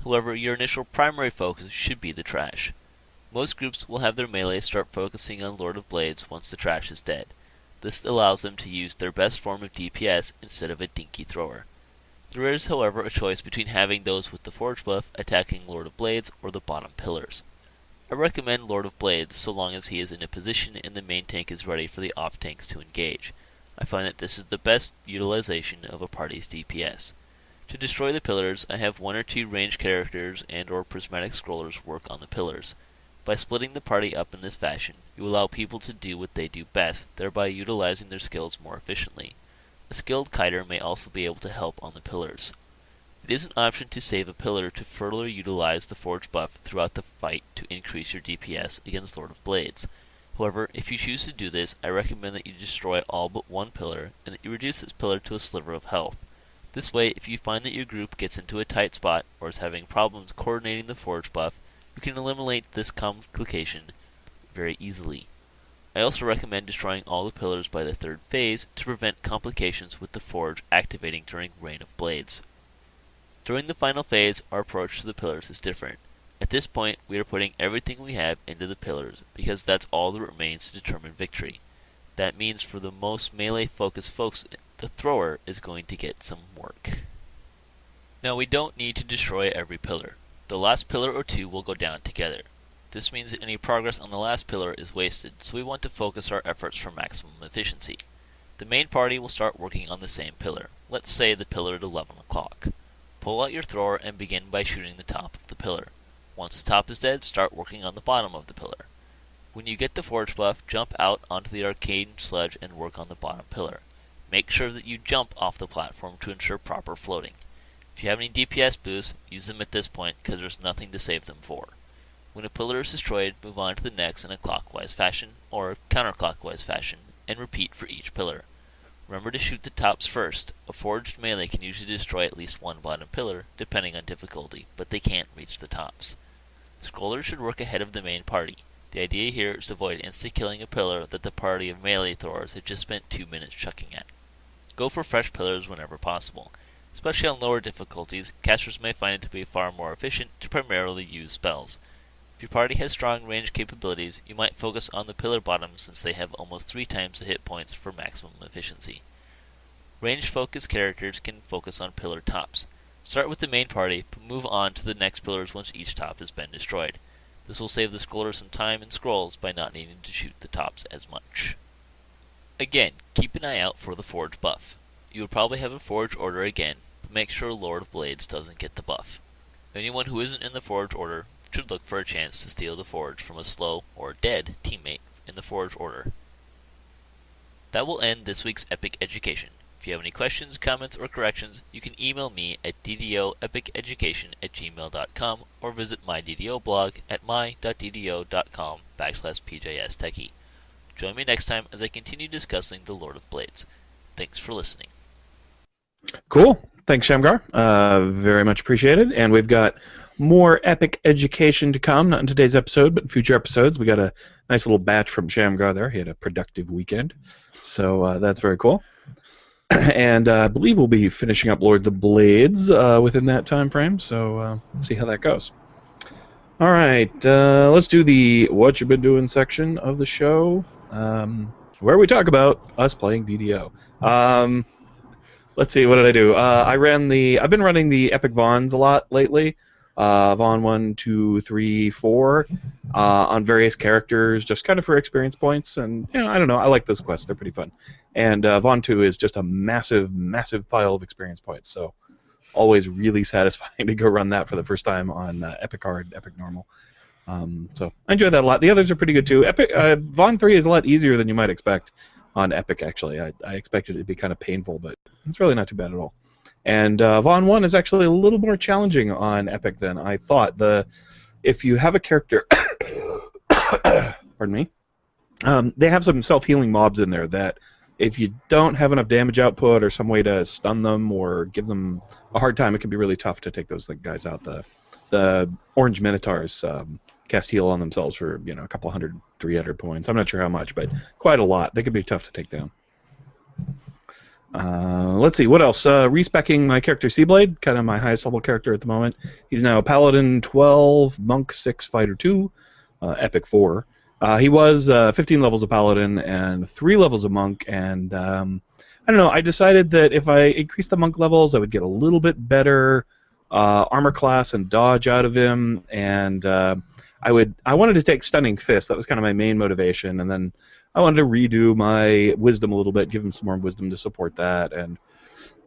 However, your initial primary focus should be the trash. Most groups will have their melee start focusing on Lord of Blades once the trash is dead. This allows them to use their best form of DPS instead of a dinky thrower. There is, however, a choice between having those with the Forge buff attacking Lord of Blades or the bottom pillars. I recommend Lord of Blades so long as he is in a position and the main tank is ready for the off tanks to engage. I find that this is the best utilization of a party's DPS. To destroy the pillars, I have 1 or 2 ranged characters and or prismatic scrollers work on the pillars. By splitting the party up in this fashion, you allow people to do what they do best, thereby utilizing their skills more efficiently. A skilled kiter may also be able to help on the pillars. It is an option to save a pillar to further utilize the Forge buff throughout the fight to increase your DPS against Lord of Blades. However, if you choose to do this, I recommend that you destroy all but 1 pillar, and that you reduce this pillar to a sliver of health. This way, if you find that your group gets into a tight spot, or is having problems coordinating the Forge buff, you can eliminate this complication very easily. I also recommend destroying all the pillars by the 3rd phase to prevent complications with the Forge activating during Rain of Blades. During the final phase, our approach to the pillars is different. At this point, we are putting everything we have into the pillars, because that's all that remains to determine victory. That means for the most melee-focused folks, the thrower is going to get some work. Now, we don't need to destroy every pillar. The last pillar or 2 will go down together. This means that any progress on the last pillar is wasted, so we want to focus our efforts for maximum efficiency. The main party will start working on the same pillar. Let's say the pillar at 11 o'clock. Pull out your thrower and begin by shooting the top of the pillar. Once the top is dead, start working on the bottom of the pillar. When you get the Forge buff, jump out onto the arcane sledge and work on the bottom pillar. Make sure that you jump off the platform to ensure proper floating. If you have any DPS boosts, use them at this point because there's nothing to save them for. When a pillar is destroyed, move on to the next in a clockwise fashion, or counterclockwise fashion, and repeat for each pillar. Remember to shoot the tops first. A forged melee can usually destroy at least 1 bottom pillar, depending on difficulty, but they can't reach the tops. Scrollers should work ahead of the main party. The idea here is to avoid insta-killing a pillar that the party of melee throwers had just spent 2 minutes chucking at. Go for fresh pillars whenever possible. Especially on lower difficulties, casters may find it to be far more efficient to primarily use spells. If your party has strong range capabilities, you might focus on the pillar bottoms since they have almost 3 times the hit points for maximum efficiency. Ranged focused characters can focus on pillar tops. Start with the main party, but move on to the next pillars once each top has been destroyed. This will save the scroller some time and scrolls by not needing to shoot the tops as much. Again, keep an eye out for the Forge buff. You will probably have a Forge order again, but make sure Lord of Blades doesn't get the buff. Anyone who isn't in the Forge order should look for a chance to steal the Forge from a slow or dead teammate in the Forge order. That will end this week's Epic Education. If you have any questions, comments, or corrections, you can email me at ddoepiceducation@gmail.com or visit my DDO blog at my.ddo.com/pjstechie. Join me next time as I continue discussing the Lord of Blades. Thanks for listening. Cool. Thanks, Shamgar. Very much appreciated. And we've got more Epic Education to come, not in today's episode, but in future episodes. We got a nice little batch from Shamgar there. He had a productive weekend. So that's very cool. And I believe we'll be finishing up Lords of Blades within that time frame. So see how that goes. All right. Let's do the What You've Been Doing section of the show, where we talk about us playing DDO. Let's see, what did I do? I've been running the Epic Vons a lot lately. Von 1, 2, 3, 4 on various characters, just kind of for experience points. And, I don't know, I like those quests. They're pretty fun. And Von 2 is just a massive, massive pile of experience points. So always really satisfying to go run that for the first time on Epic Hard, Epic Normal. So I enjoy that a lot. The others are pretty good too. Von 3 is a lot easier than you might expect on Epic, actually. I expected it to be kind of painful, but it's really not too bad at all. And Von 1 is actually a little more challenging on Epic than I thought. If you have a character, pardon me, they have some self-healing mobs in there that if you don't have enough damage output or some way to stun them or give them a hard time, it can be really tough to take those guys out. The orange minotaurs cast heal on themselves for a couple 100, 300 points. I'm not sure how much, but quite a lot. They could be tough to take down. Let's see, what else? Respecking my character Seablade, kind of my highest level character at the moment. He's now Paladin 12, Monk 6, Fighter 2, Epic 4. He was 15 levels of Paladin and 3 levels of Monk, and I don't know, I decided that if I increased the Monk levels, I would get a little bit better armor class and dodge out of him, and I wanted to take Stunning Fist. That was kind of my main motivation, and then I wanted to redo my wisdom a little bit, give him some more wisdom to support that, and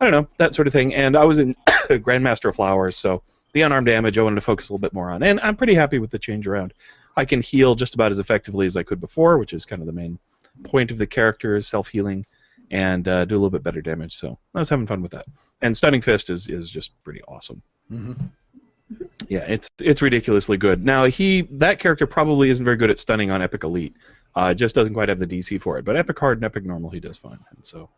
I don't know, that sort of thing. And I was in Grandmaster of Flowers, so the unarmed damage I wanted to focus a little bit more on, and I'm pretty happy with the change around. I can heal just about as effectively as I could before, which is kind of the main point of the character, is self-healing, and do a little bit better damage, so I was having fun with that. And Stunning Fist is just pretty awesome. Mm-hmm. Yeah, it's ridiculously good. Now, that character probably isn't very good at stunning on Epic Elite. Just doesn't quite have the DC for it. But Epic Hard and Epic Normal, he does fine. And so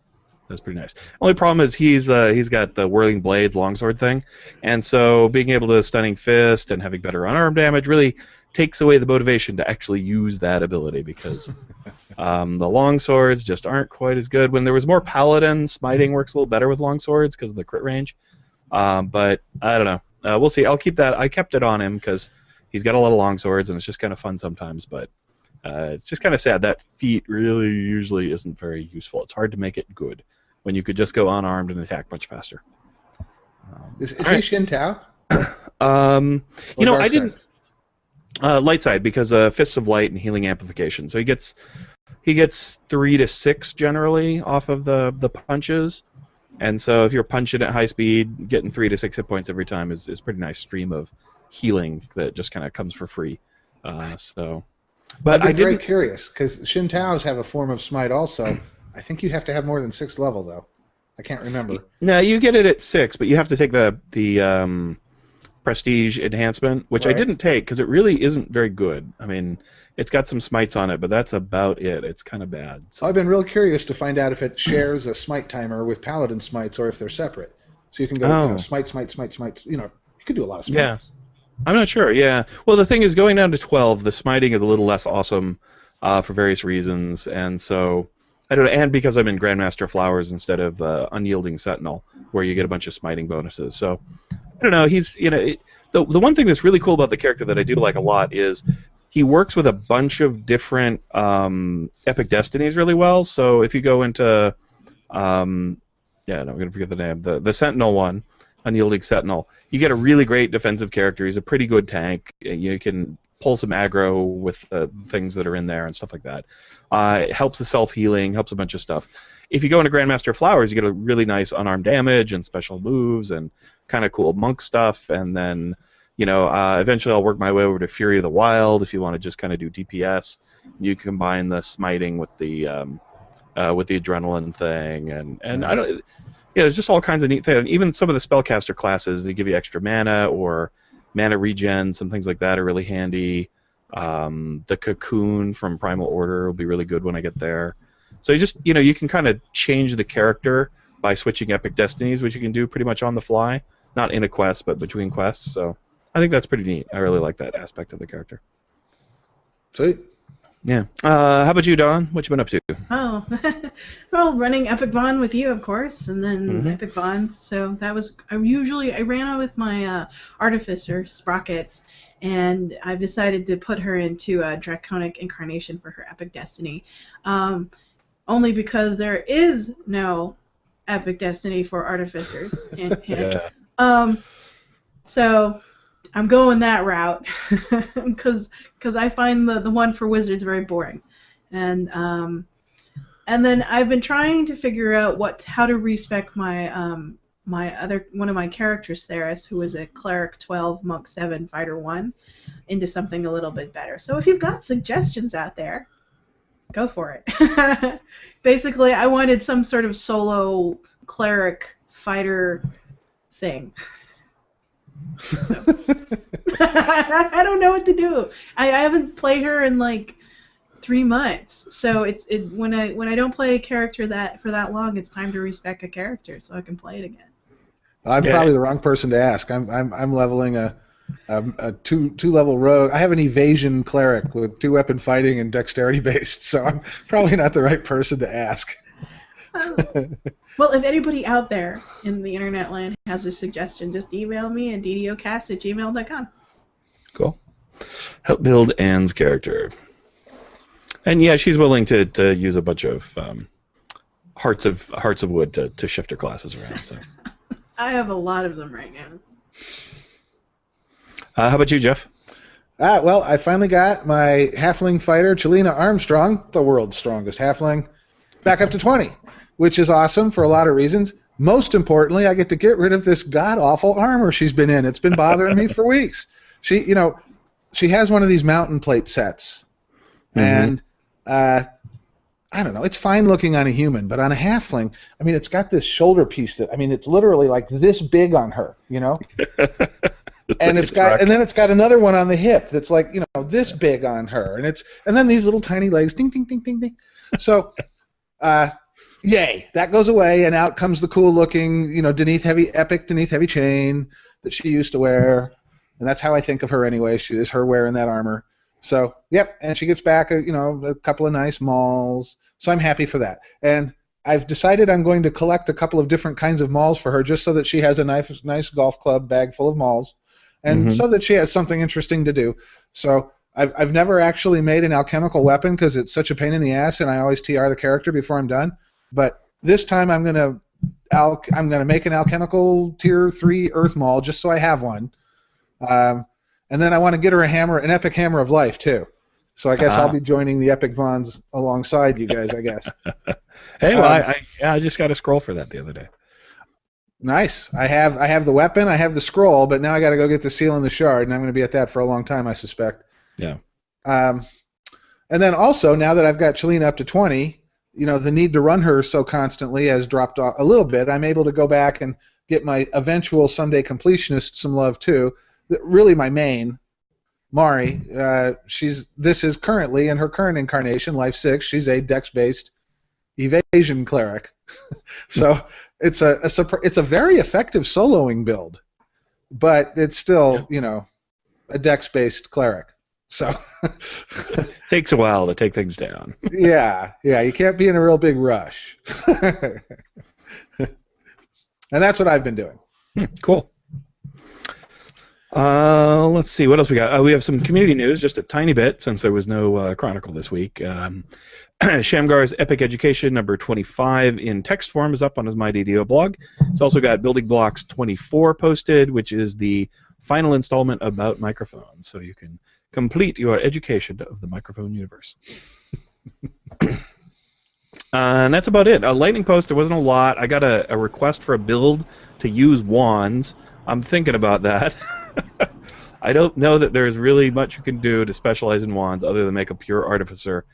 that's pretty nice. Only problem is he's got the Whirling Blades longsword thing. And so being able to Stunning Fist and having better unarmed damage really takes away the motivation to actually use that ability, because the longswords just aren't quite as good. When there was more Paladin, smiting works a little better with longswords because of the crit range. But I don't know. We'll see. I'll keep that. I kept it on him because he's got a lot of longswords, and it's just kind of fun sometimes. But it's just kind of sad. That feat really usually isn't very useful. It's hard to make it good when you could just go unarmed and attack much faster. Is he Shin Tao? I didn't. Light side, because Fists of Light and Healing Amplification. So he gets 3 to 6 generally off of the punches. And so if you're punching at high speed, getting 3 to 6 hit points every time is pretty nice stream of healing that just kind of comes for free. But I'm very curious, because Shin Taos have a form of smite also. I think you have to have more than 6 level, though. I can't remember. No, you get it at 6, but you have to take the prestige enhancement, which I didn't take because it really isn't very good. I mean, it's got some smites on it, but that's about it. It's kind of bad. So. I've been real curious to find out if it shares a smite timer with Paladin smites or if they're separate. So you can go smite. You could do a lot of smites. Yeah. I'm not sure, yeah. Well, the thing is, going down to 12, the smiting is a little less awesome for various reasons, and so, I don't know, and because I'm in Grandmaster Flowers instead of Unyielding Sentinel, where you get a bunch of smiting bonuses. So, I don't know, he's, the one thing that's really cool about the character that I do like a lot is he works with a bunch of different epic destinies really well. So if you go into, I'm going to forget the name, the Sentinel one, Unyielding Sentinel, you get a really great defensive character. He's a pretty good tank. You can pull some aggro with things that are in there and stuff like that. It helps the self-healing, helps a bunch of stuff. If you go into Grandmaster Flowers, you get a really nice unarmed damage and special moves and kind of cool monk stuff. And then, eventually I'll work my way over to Fury of the Wild if you want to just kind of do DPS. You combine the smiting with the adrenaline thing, and I don't. Yeah, there's just all kinds of neat things. Even some of the spellcaster classes, they give you extra mana or mana regen. Some things like that are really handy. The Cocoon from Primal Order will be really good when I get there. So you just, you can kind of change the character by switching epic destinies, which you can do pretty much on the fly. Not in a quest, but between quests. So I think that's pretty neat. I really like that aspect of the character. Sweet. Yeah. How about you, Don? What you been up to? Oh, well, running Epic Von with you, of course, and then Epic Vons. So that was I ran out with my Artificer Sprockets, and I've decided to put her into a Draconic Incarnation for her Epic Destiny, only because there is no Epic Destiny for Artificers. Yeah. So I'm going that route because I find the one for Wizards very boring, and then I've been trying to figure out how to respec my one of my characters, Theris, who is a Cleric 12, Monk 7, Fighter 1, into something a little bit better. So if you've got suggestions out there, go for it. Basically, I wanted some sort of solo Cleric fighter thing. So. I don't know what to do. I haven't played her in like 3 months. So when I don't play a character for that long, it's time to respec a character so I can play it again. I'm probably the wrong person to ask. I'm leveling a two level rogue. I have an evasion cleric with 2 weapon fighting and dexterity based, so I'm probably not the right person to ask. Well, if anybody out there in the internet land has a suggestion, just email me at DDOcast@gmail.com. Cool. Help build Anne's character. And yeah, she's willing to use a bunch of hearts of wood to shift her classes around. So I have a lot of them right now. How about you, Jeff? Well, I finally got my halfling fighter, Chelina Armstrong, the world's strongest halfling, back up to 20, which is awesome for a lot of reasons. Most importantly, I get to get rid of this god-awful armor she's been in. It's been bothering me for weeks. She has one of these mountain plate sets, and I don't know. It's fine looking on a human, but on a halfling, I mean, it's got this shoulder piece that, I mean, it's literally like this big on her, you know? And then it's got another one on the hip that's like, you know, this big on her, and then these little tiny legs, ding, ding, ding, ding, ding. So, yay, that goes away, and out comes the cool looking, you know, epic Deneath heavy chain that she used to wear, and that's how I think of her anyway. She is her wearing that armor. So, yep, and she gets back, a couple of nice mauls. So I'm happy for that. And I've decided I'm going to collect a couple of different kinds of mauls for her, just so that she has a nice golf club bag full of mauls, and so that she has something interesting to do. So I've never actually made an alchemical weapon because it's such a pain in the ass, and I always TR the character before I'm done. But this time I'm gonna make an alchemical tier 3 earth maul just so I have one. And then I want to get her an epic hammer of life too. So I guess I'll be joining the epic Vons alongside you guys, I guess. Hey, well, I just got a scroll for that the other day. Nice. I have the weapon, I have the scroll, but now I got to go get the seal and the shard, and I'm going to be at that for a long time, I suspect. Yeah. And then also, now that I've got Chelina up to 20, the need to run her so constantly has dropped off a little bit. I'm able to go back and get my eventual someday completionist some love too. Really, my main, Mari. This is currently in her current incarnation, Life 6. She's a dex-based evasion cleric. So it's a very effective soloing build, but it's still a dex-based cleric. So takes a while to take things down. yeah, you can't be in a real big rush. And that's what I've been doing. Cool. Let's see what else we got. We have some community news, just a tiny bit, since there was no Chronicle this week. Shamgar's Epic Education number 25 in text form is up on his MyDDO blog. It's also got Building Blocks 24 posted, which is the final installment about microphones, so you can complete your education of the microphone universe. And that's about it. Lightning Post, there wasn't a lot. I got a request for a build to use wands. I'm thinking about that. I don't know that there's really much you can do to specialize in wands other than make a pure artificer,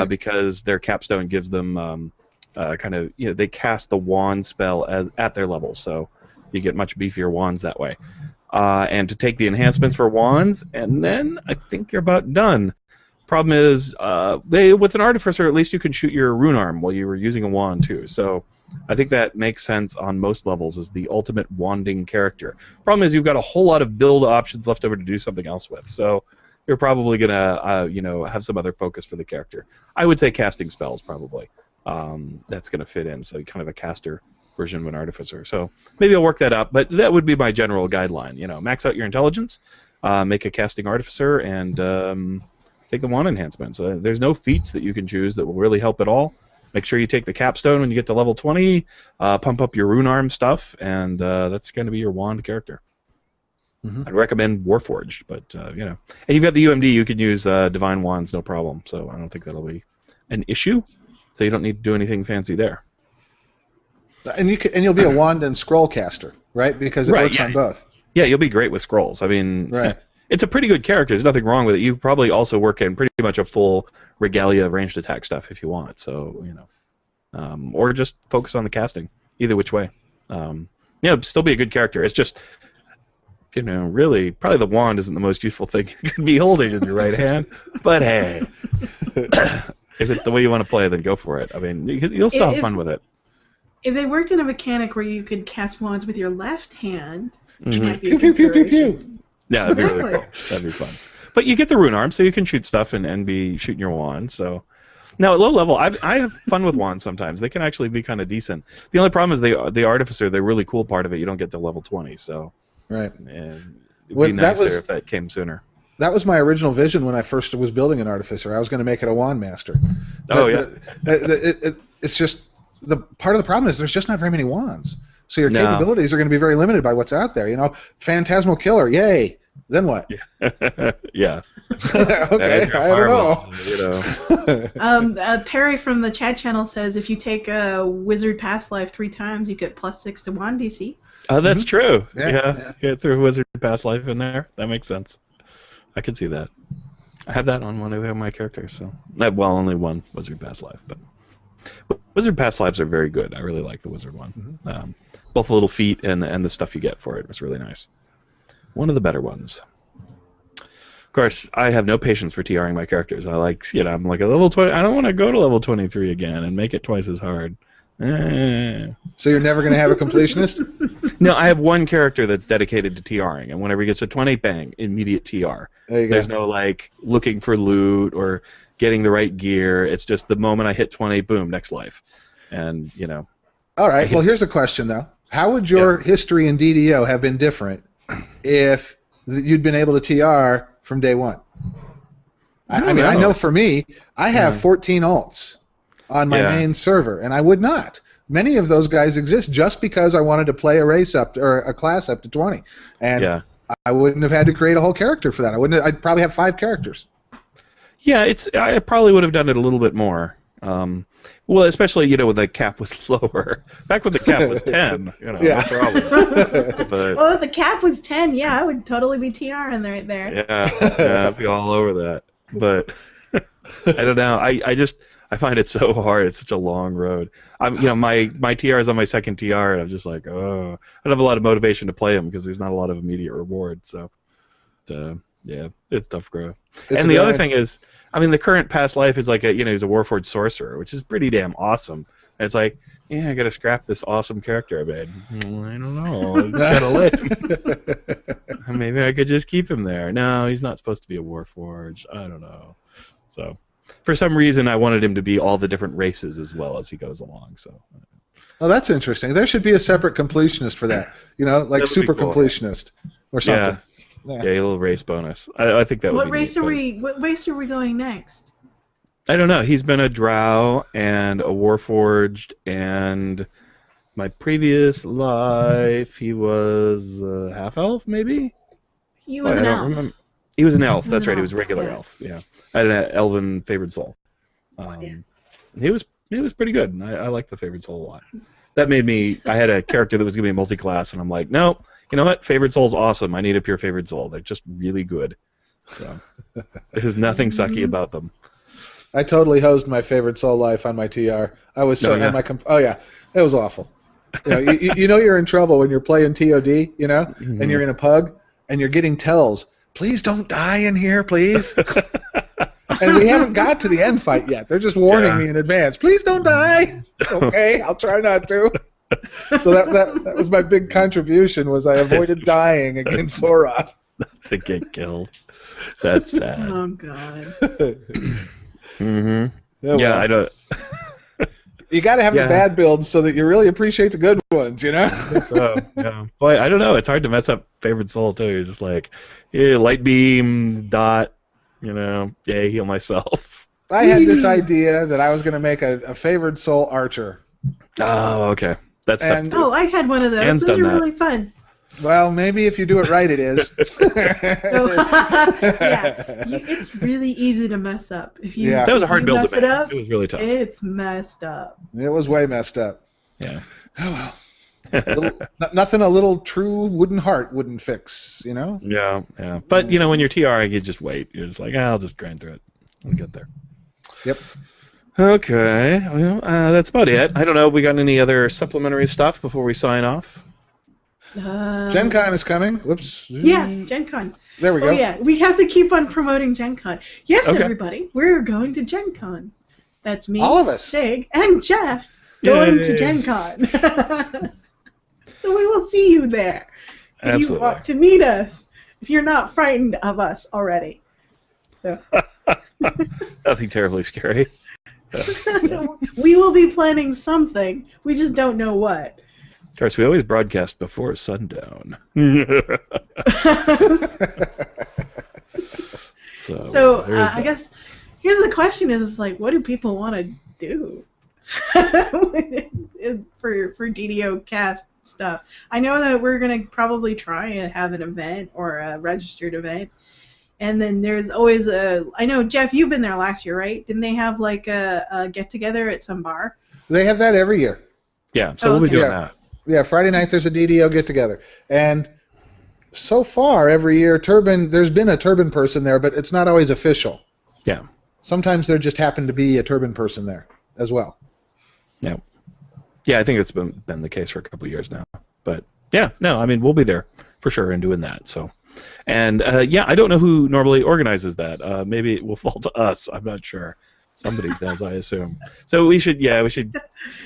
because their capstone gives them they cast the wand spell at their level, so you get much beefier wands that way. And to take the enhancements for wands, and then I think you're about done. Problem is, with an artificer, at least you can shoot your rune arm while you were using a wand too. So I think that makes sense on most levels as the ultimate wanding character. Problem is, you've got a whole lot of build options left over to do something else with. So you're probably gonna, have some other focus for the character. I would say casting spells probably. That's gonna fit in. So kind of a caster version of an artificer. So maybe I'll work that up. But that would be my general guideline. Max out your intelligence, make a casting artificer, and take the wand enhancements. There's no feats that you can choose that will really help at all. Make sure you take the capstone when you get to level 20, pump up your rune arm stuff, and that's going to be your wand character. I'd recommend Warforged, but, And you've got the UMD, you can use Divine Wands, no problem. So I don't think that'll be an issue. So you don't need to do anything fancy there. And you'll be a wand and scroll caster, right? Because it works on both. Yeah, you'll be great with scrolls. I mean... Right. It's a pretty good character. There's nothing wrong with it. You probably also work in pretty much a full regalia of ranged attack stuff if you want. So, or just focus on the casting. Either which way. Still be a good character. It's just really, probably the wand isn't the most useful thing you could be holding in your right hand. But hey, if it's the way you want to play, then go for it. I mean, you'll still have fun with it. If they worked in a mechanic where you could cast wands with your left hand, it might be Pew, a pew, pew, pew, consideration. pew. Yeah, that'd be really cool. That'd be fun. But you get the rune arm, so you can shoot stuff and be shooting your wand. So now at low level, I have fun with wands sometimes. They can actually be kind of decent. The only problem is the artificer, the really cool part of it, you don't get to level 20. So Right. and it'd be nicer if that came sooner. That was my original vision when I first was building an artificer. I was going to make it a wand master. It's just the part of the problem is there's just not very many wands. So your capabilities are going to be very limited by what's out there. Phantasmal killer, yay. Then what? Yeah. Okay, I don't know. Perry from the chat channel says if you take a wizard past life 3 times, you get +6 to wand DC. Oh, that's true. Yeah. Get through wizard past life in there. That makes sense. I can see that. I have that on one of my characters. So, well, only one wizard past life, but wizard past lives are very good. I really like the wizard one. Both the little feat and the stuff you get for it was really nice. One of the better ones. Of course, I have no patience for TRing my characters. I'm like a level 20. I don't want to go to level 23 again and make it twice as hard. So you're never going to have a completionist? No, I have one character that's dedicated to TRing, and whenever he gets a 20, bang, immediate TR. There you go. There's no looking for loot or getting the right gear. It's just the moment I hit 20, boom, next life. And All right. Well, here's a question though. How would your history in DDO have been different if you'd been able to TR from day one? I mean, I know for me, I have 14 alts on my main server, and I would not. Many of those guys exist just because I wanted to play a race up or a class up to 20, and I wouldn't have had to create a whole character for that. I'd probably have 5 characters. Yeah, I probably would have done it a little bit more. Well, especially when the cap was lower. Back when the cap was 10, no problem. But, if the cap was 10, I would totally be TR in right there. Yeah, I'd be all over that. But I don't know. I find it so hard. It's such a long road. My TR is on my second TR, and I'm just like, oh, I don't have a lot of motivation to play him because there's not a lot of immediate reward. So, it's tough to grow. And the other thing is, the current past life is he's a Warforged sorcerer, which is pretty damn awesome. And it's like, I got to scrap this awesome character I made. I don't know. It's kind of lame. Maybe I could just keep him there. No, he's not supposed to be a Warforged. I don't know. So, for some reason, I wanted him to be all the different races as well as he goes along. So. Oh, that's interesting. There should be a separate completionist for that. Like super cool, completionist or something. Yeah, a little race bonus. I think that would be neat, What race are we doing next? I don't know. He's been a Drow and a Warforged, and my previous life he was a half-elf, maybe? He was an elf. He was an elf. That's right. He was a regular elf. Yeah, I had an elven favored soul. He was pretty good. I liked the favored soul a lot. That made me. I had a character that was going to be multi-class, and I'm like, no. You know what? Favored soul's awesome. I need a pure favored soul. They're just really good. So there's nothing sucky about them. I totally hosed my favorite soul life on my TR. I was so it was awful. You're in trouble when you're playing TOD, and you're in a pug and you're getting tells. Please don't die in here, please. And we haven't got to the end fight yet. They're just warning me in advance. Please don't die. Okay, I'll try not to. So that was my big contribution. Was I avoided dying against Soroth to get killed. That's sad. Oh God. I don't. You got to have the bad builds so that you really appreciate the good ones, Boy, I don't know. It's hard to mess up favored soul too. You're just like, light beam dot. Heal myself. I had this idea that I was going to make a favored soul archer. Oh, okay. That's tough too. I had one of those. Anne's Those are done really fun. Well, maybe if you do it right, it is. It's really easy to mess up. That was a hard build to make. It was really tough. It's messed up. It was way messed up. Yeah. Oh well. Nothing a little true wooden heart wouldn't fix, Yeah. But when you're TRing, you just wait. You're just like, I'll just grind through it. I'll get there. Yep. Okay. Well, that's about it. I don't know. We got any other supplementary stuff before we sign off? Gen Con is coming. Whoops. Yes, Gen Con. There we go. Oh, yeah. We have to keep on promoting Gen Con. Yes, Okay. everybody. We're going to Gen Con. That's me, All of us. Sig, and Jeff going Yay. to Gen Con. So we will see you there. If Absolutely. you want to meet us. If you're not frightened of us already. So Nothing terribly scary. we will be planning something. We just don't know what. Of course, we always broadcast before sundown. So there's I that. guess here's the question: is like, what do people want to do for DDOcast stuff? I know that we're gonna probably try and have an event or a registered event, and then there's always I know Jeff, you've been there last year, right? Didn't they have like a get together at some bar? They have that every year. Yeah, so we'll be okay. doing Yeah. that. Yeah, Friday night there's a DDO get together, and so far every year there's been a Turban person there, but it's not always official. Yeah. Sometimes there just happened to be a Turban person there as well. Yeah. Yeah, I think it's been the case for a couple of years now. But yeah, no, I mean, we'll be there for sure and doing that. So, and yeah, I don't know who normally organizes that. Maybe it will fall to us. I'm not sure. Somebody does, I assume. So we should.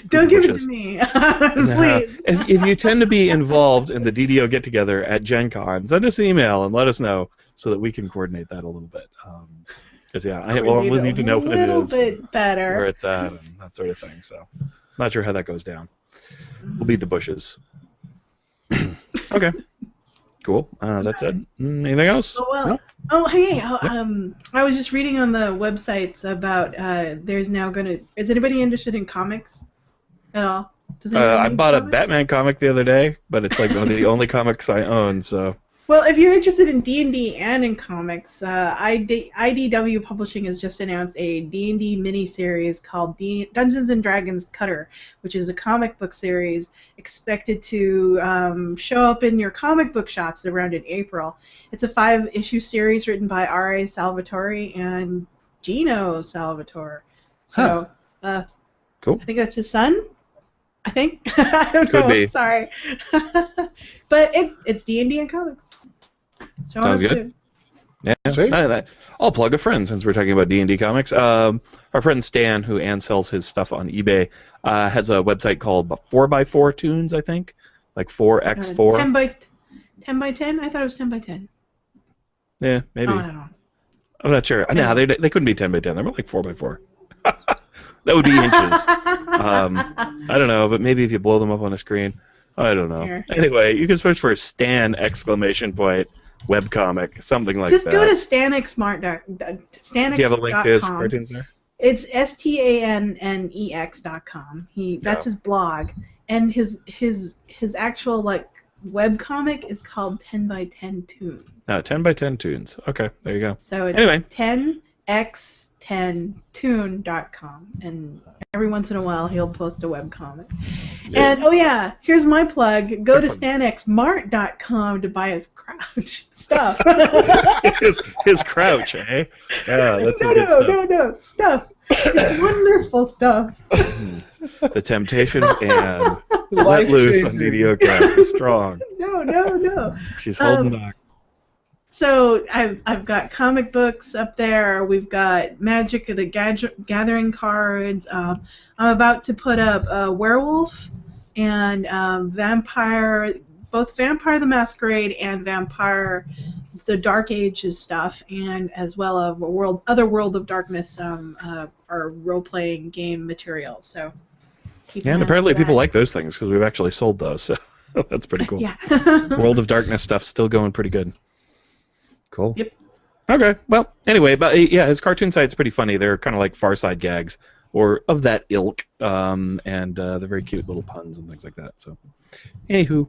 Don't give it to me, please. If you tend to be involved in the DDO get together at Gen Con, send us an email and let us know so that we can coordinate that a little bit. Because we'll need to know what it is, a little bit better. where it's at, and that sort of thing. So, not sure how that goes down. We'll beat the bushes. Okay, cool. That's it. Anything else? Oh well. No? Oh hey, I was just reading on the websites about there's now gonna. Is anybody interested in comics at all? Does anybody I need bought a comics? Batman comic the other day, but it's like one of the only comics I own. So Well, if you're interested in D&D and in comics, IDW Publishing has just announced a D&D miniseries called Dungeons & Dragons Cutter, which is a comic book series expected to show up in your comic book shops around in April. It's a 5-issue series written by R.A. Salvatore and Gino Salvatore. So, cool. I think that's his son. I think. I don't Could know. be. Sorry. But it's D&D and comics. So Sounds good. Yeah, Sweet. I'll plug a friend since we're talking about D&D comics. Our friend Stan, who sells his stuff on eBay, has a website called 4x4 Tunes, I think, like 4x4. 10 by 10? I thought it was 10 by 10. Yeah, maybe. Oh, I don't know. I'm not sure. No, they couldn't be 10 by 10. They're more like 4x4. That would be inches. I don't know, but maybe if you blow them up on a screen. I don't know. Here. Anyway, you can search for Stan webcomic, something like Just that. go to Stanix.com. Do you have a link to his cartoons there? It's STANNEX.com. That's his blog, and his actual like webcomic is called 10 by 10 Toon. 10 by 10 Tunes. Okay, there you go. So it's Anyway. 10x10toon.com, and every once in a while he'll post a webcomic. Yeah. And oh yeah, here's my plug. Go to stanxmart.com to buy his Crouch stuff. his Crouch, eh? Yeah, that's some good No, stuff. It's wonderful stuff. stuff. The temptation and let Life loose on changing. DDOcast is strong. No. She's holding back. So I've got comic books up there. We've got Magic of the Gathering cards. I'm about to put up Werewolf and Vampire, both Vampire the Masquerade and Vampire the Dark Ages stuff, and as well as other World of Darkness our role-playing game materials. So keep Yeah, an and eye apparently out for people that. like those things because we've actually sold those. So that's pretty cool. Yeah. World of Darkness stuff's still going pretty good. Cool. Yep. Okay. Well, anyway, but yeah, his cartoon site's pretty funny. They're kind of like Far Side gags or of that ilk, and they're very cute little puns and things like that. So, anywho,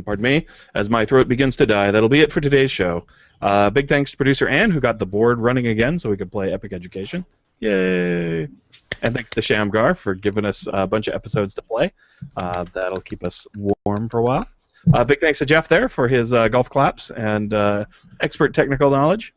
pardon me, as my throat begins to die, that'll be it for today's show. Big thanks to producer Ann, who got the board running again so we could play Epic Education. Yay! And thanks to Shamgar for giving us a bunch of episodes to play. That'll keep us warm for a while. Big thanks to Jeff there for his golf claps and expert technical knowledge.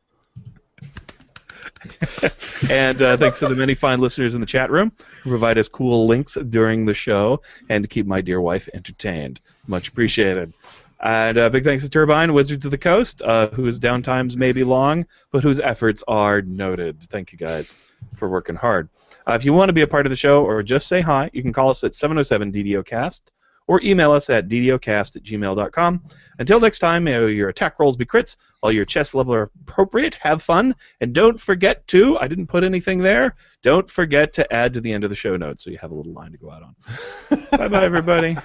And thanks to the many fine listeners in the chat room who provide us cool links during the show and to keep my dear wife entertained. Much appreciated. And big thanks to Turbine, Wizards of the Coast, whose downtimes may be long, but whose efforts are noted. Thank you guys for working hard. If you want to be a part of the show or just say hi, you can call us at 707-DDOcast or email us at ddocast@gmail.com. Until next time, may your attack rolls be crits, all your chess level are appropriate, have fun, and don't forget to, I didn't put anything there, don't forget to add to the end of the show notes so you have a little line to go out on. Bye-bye, everybody.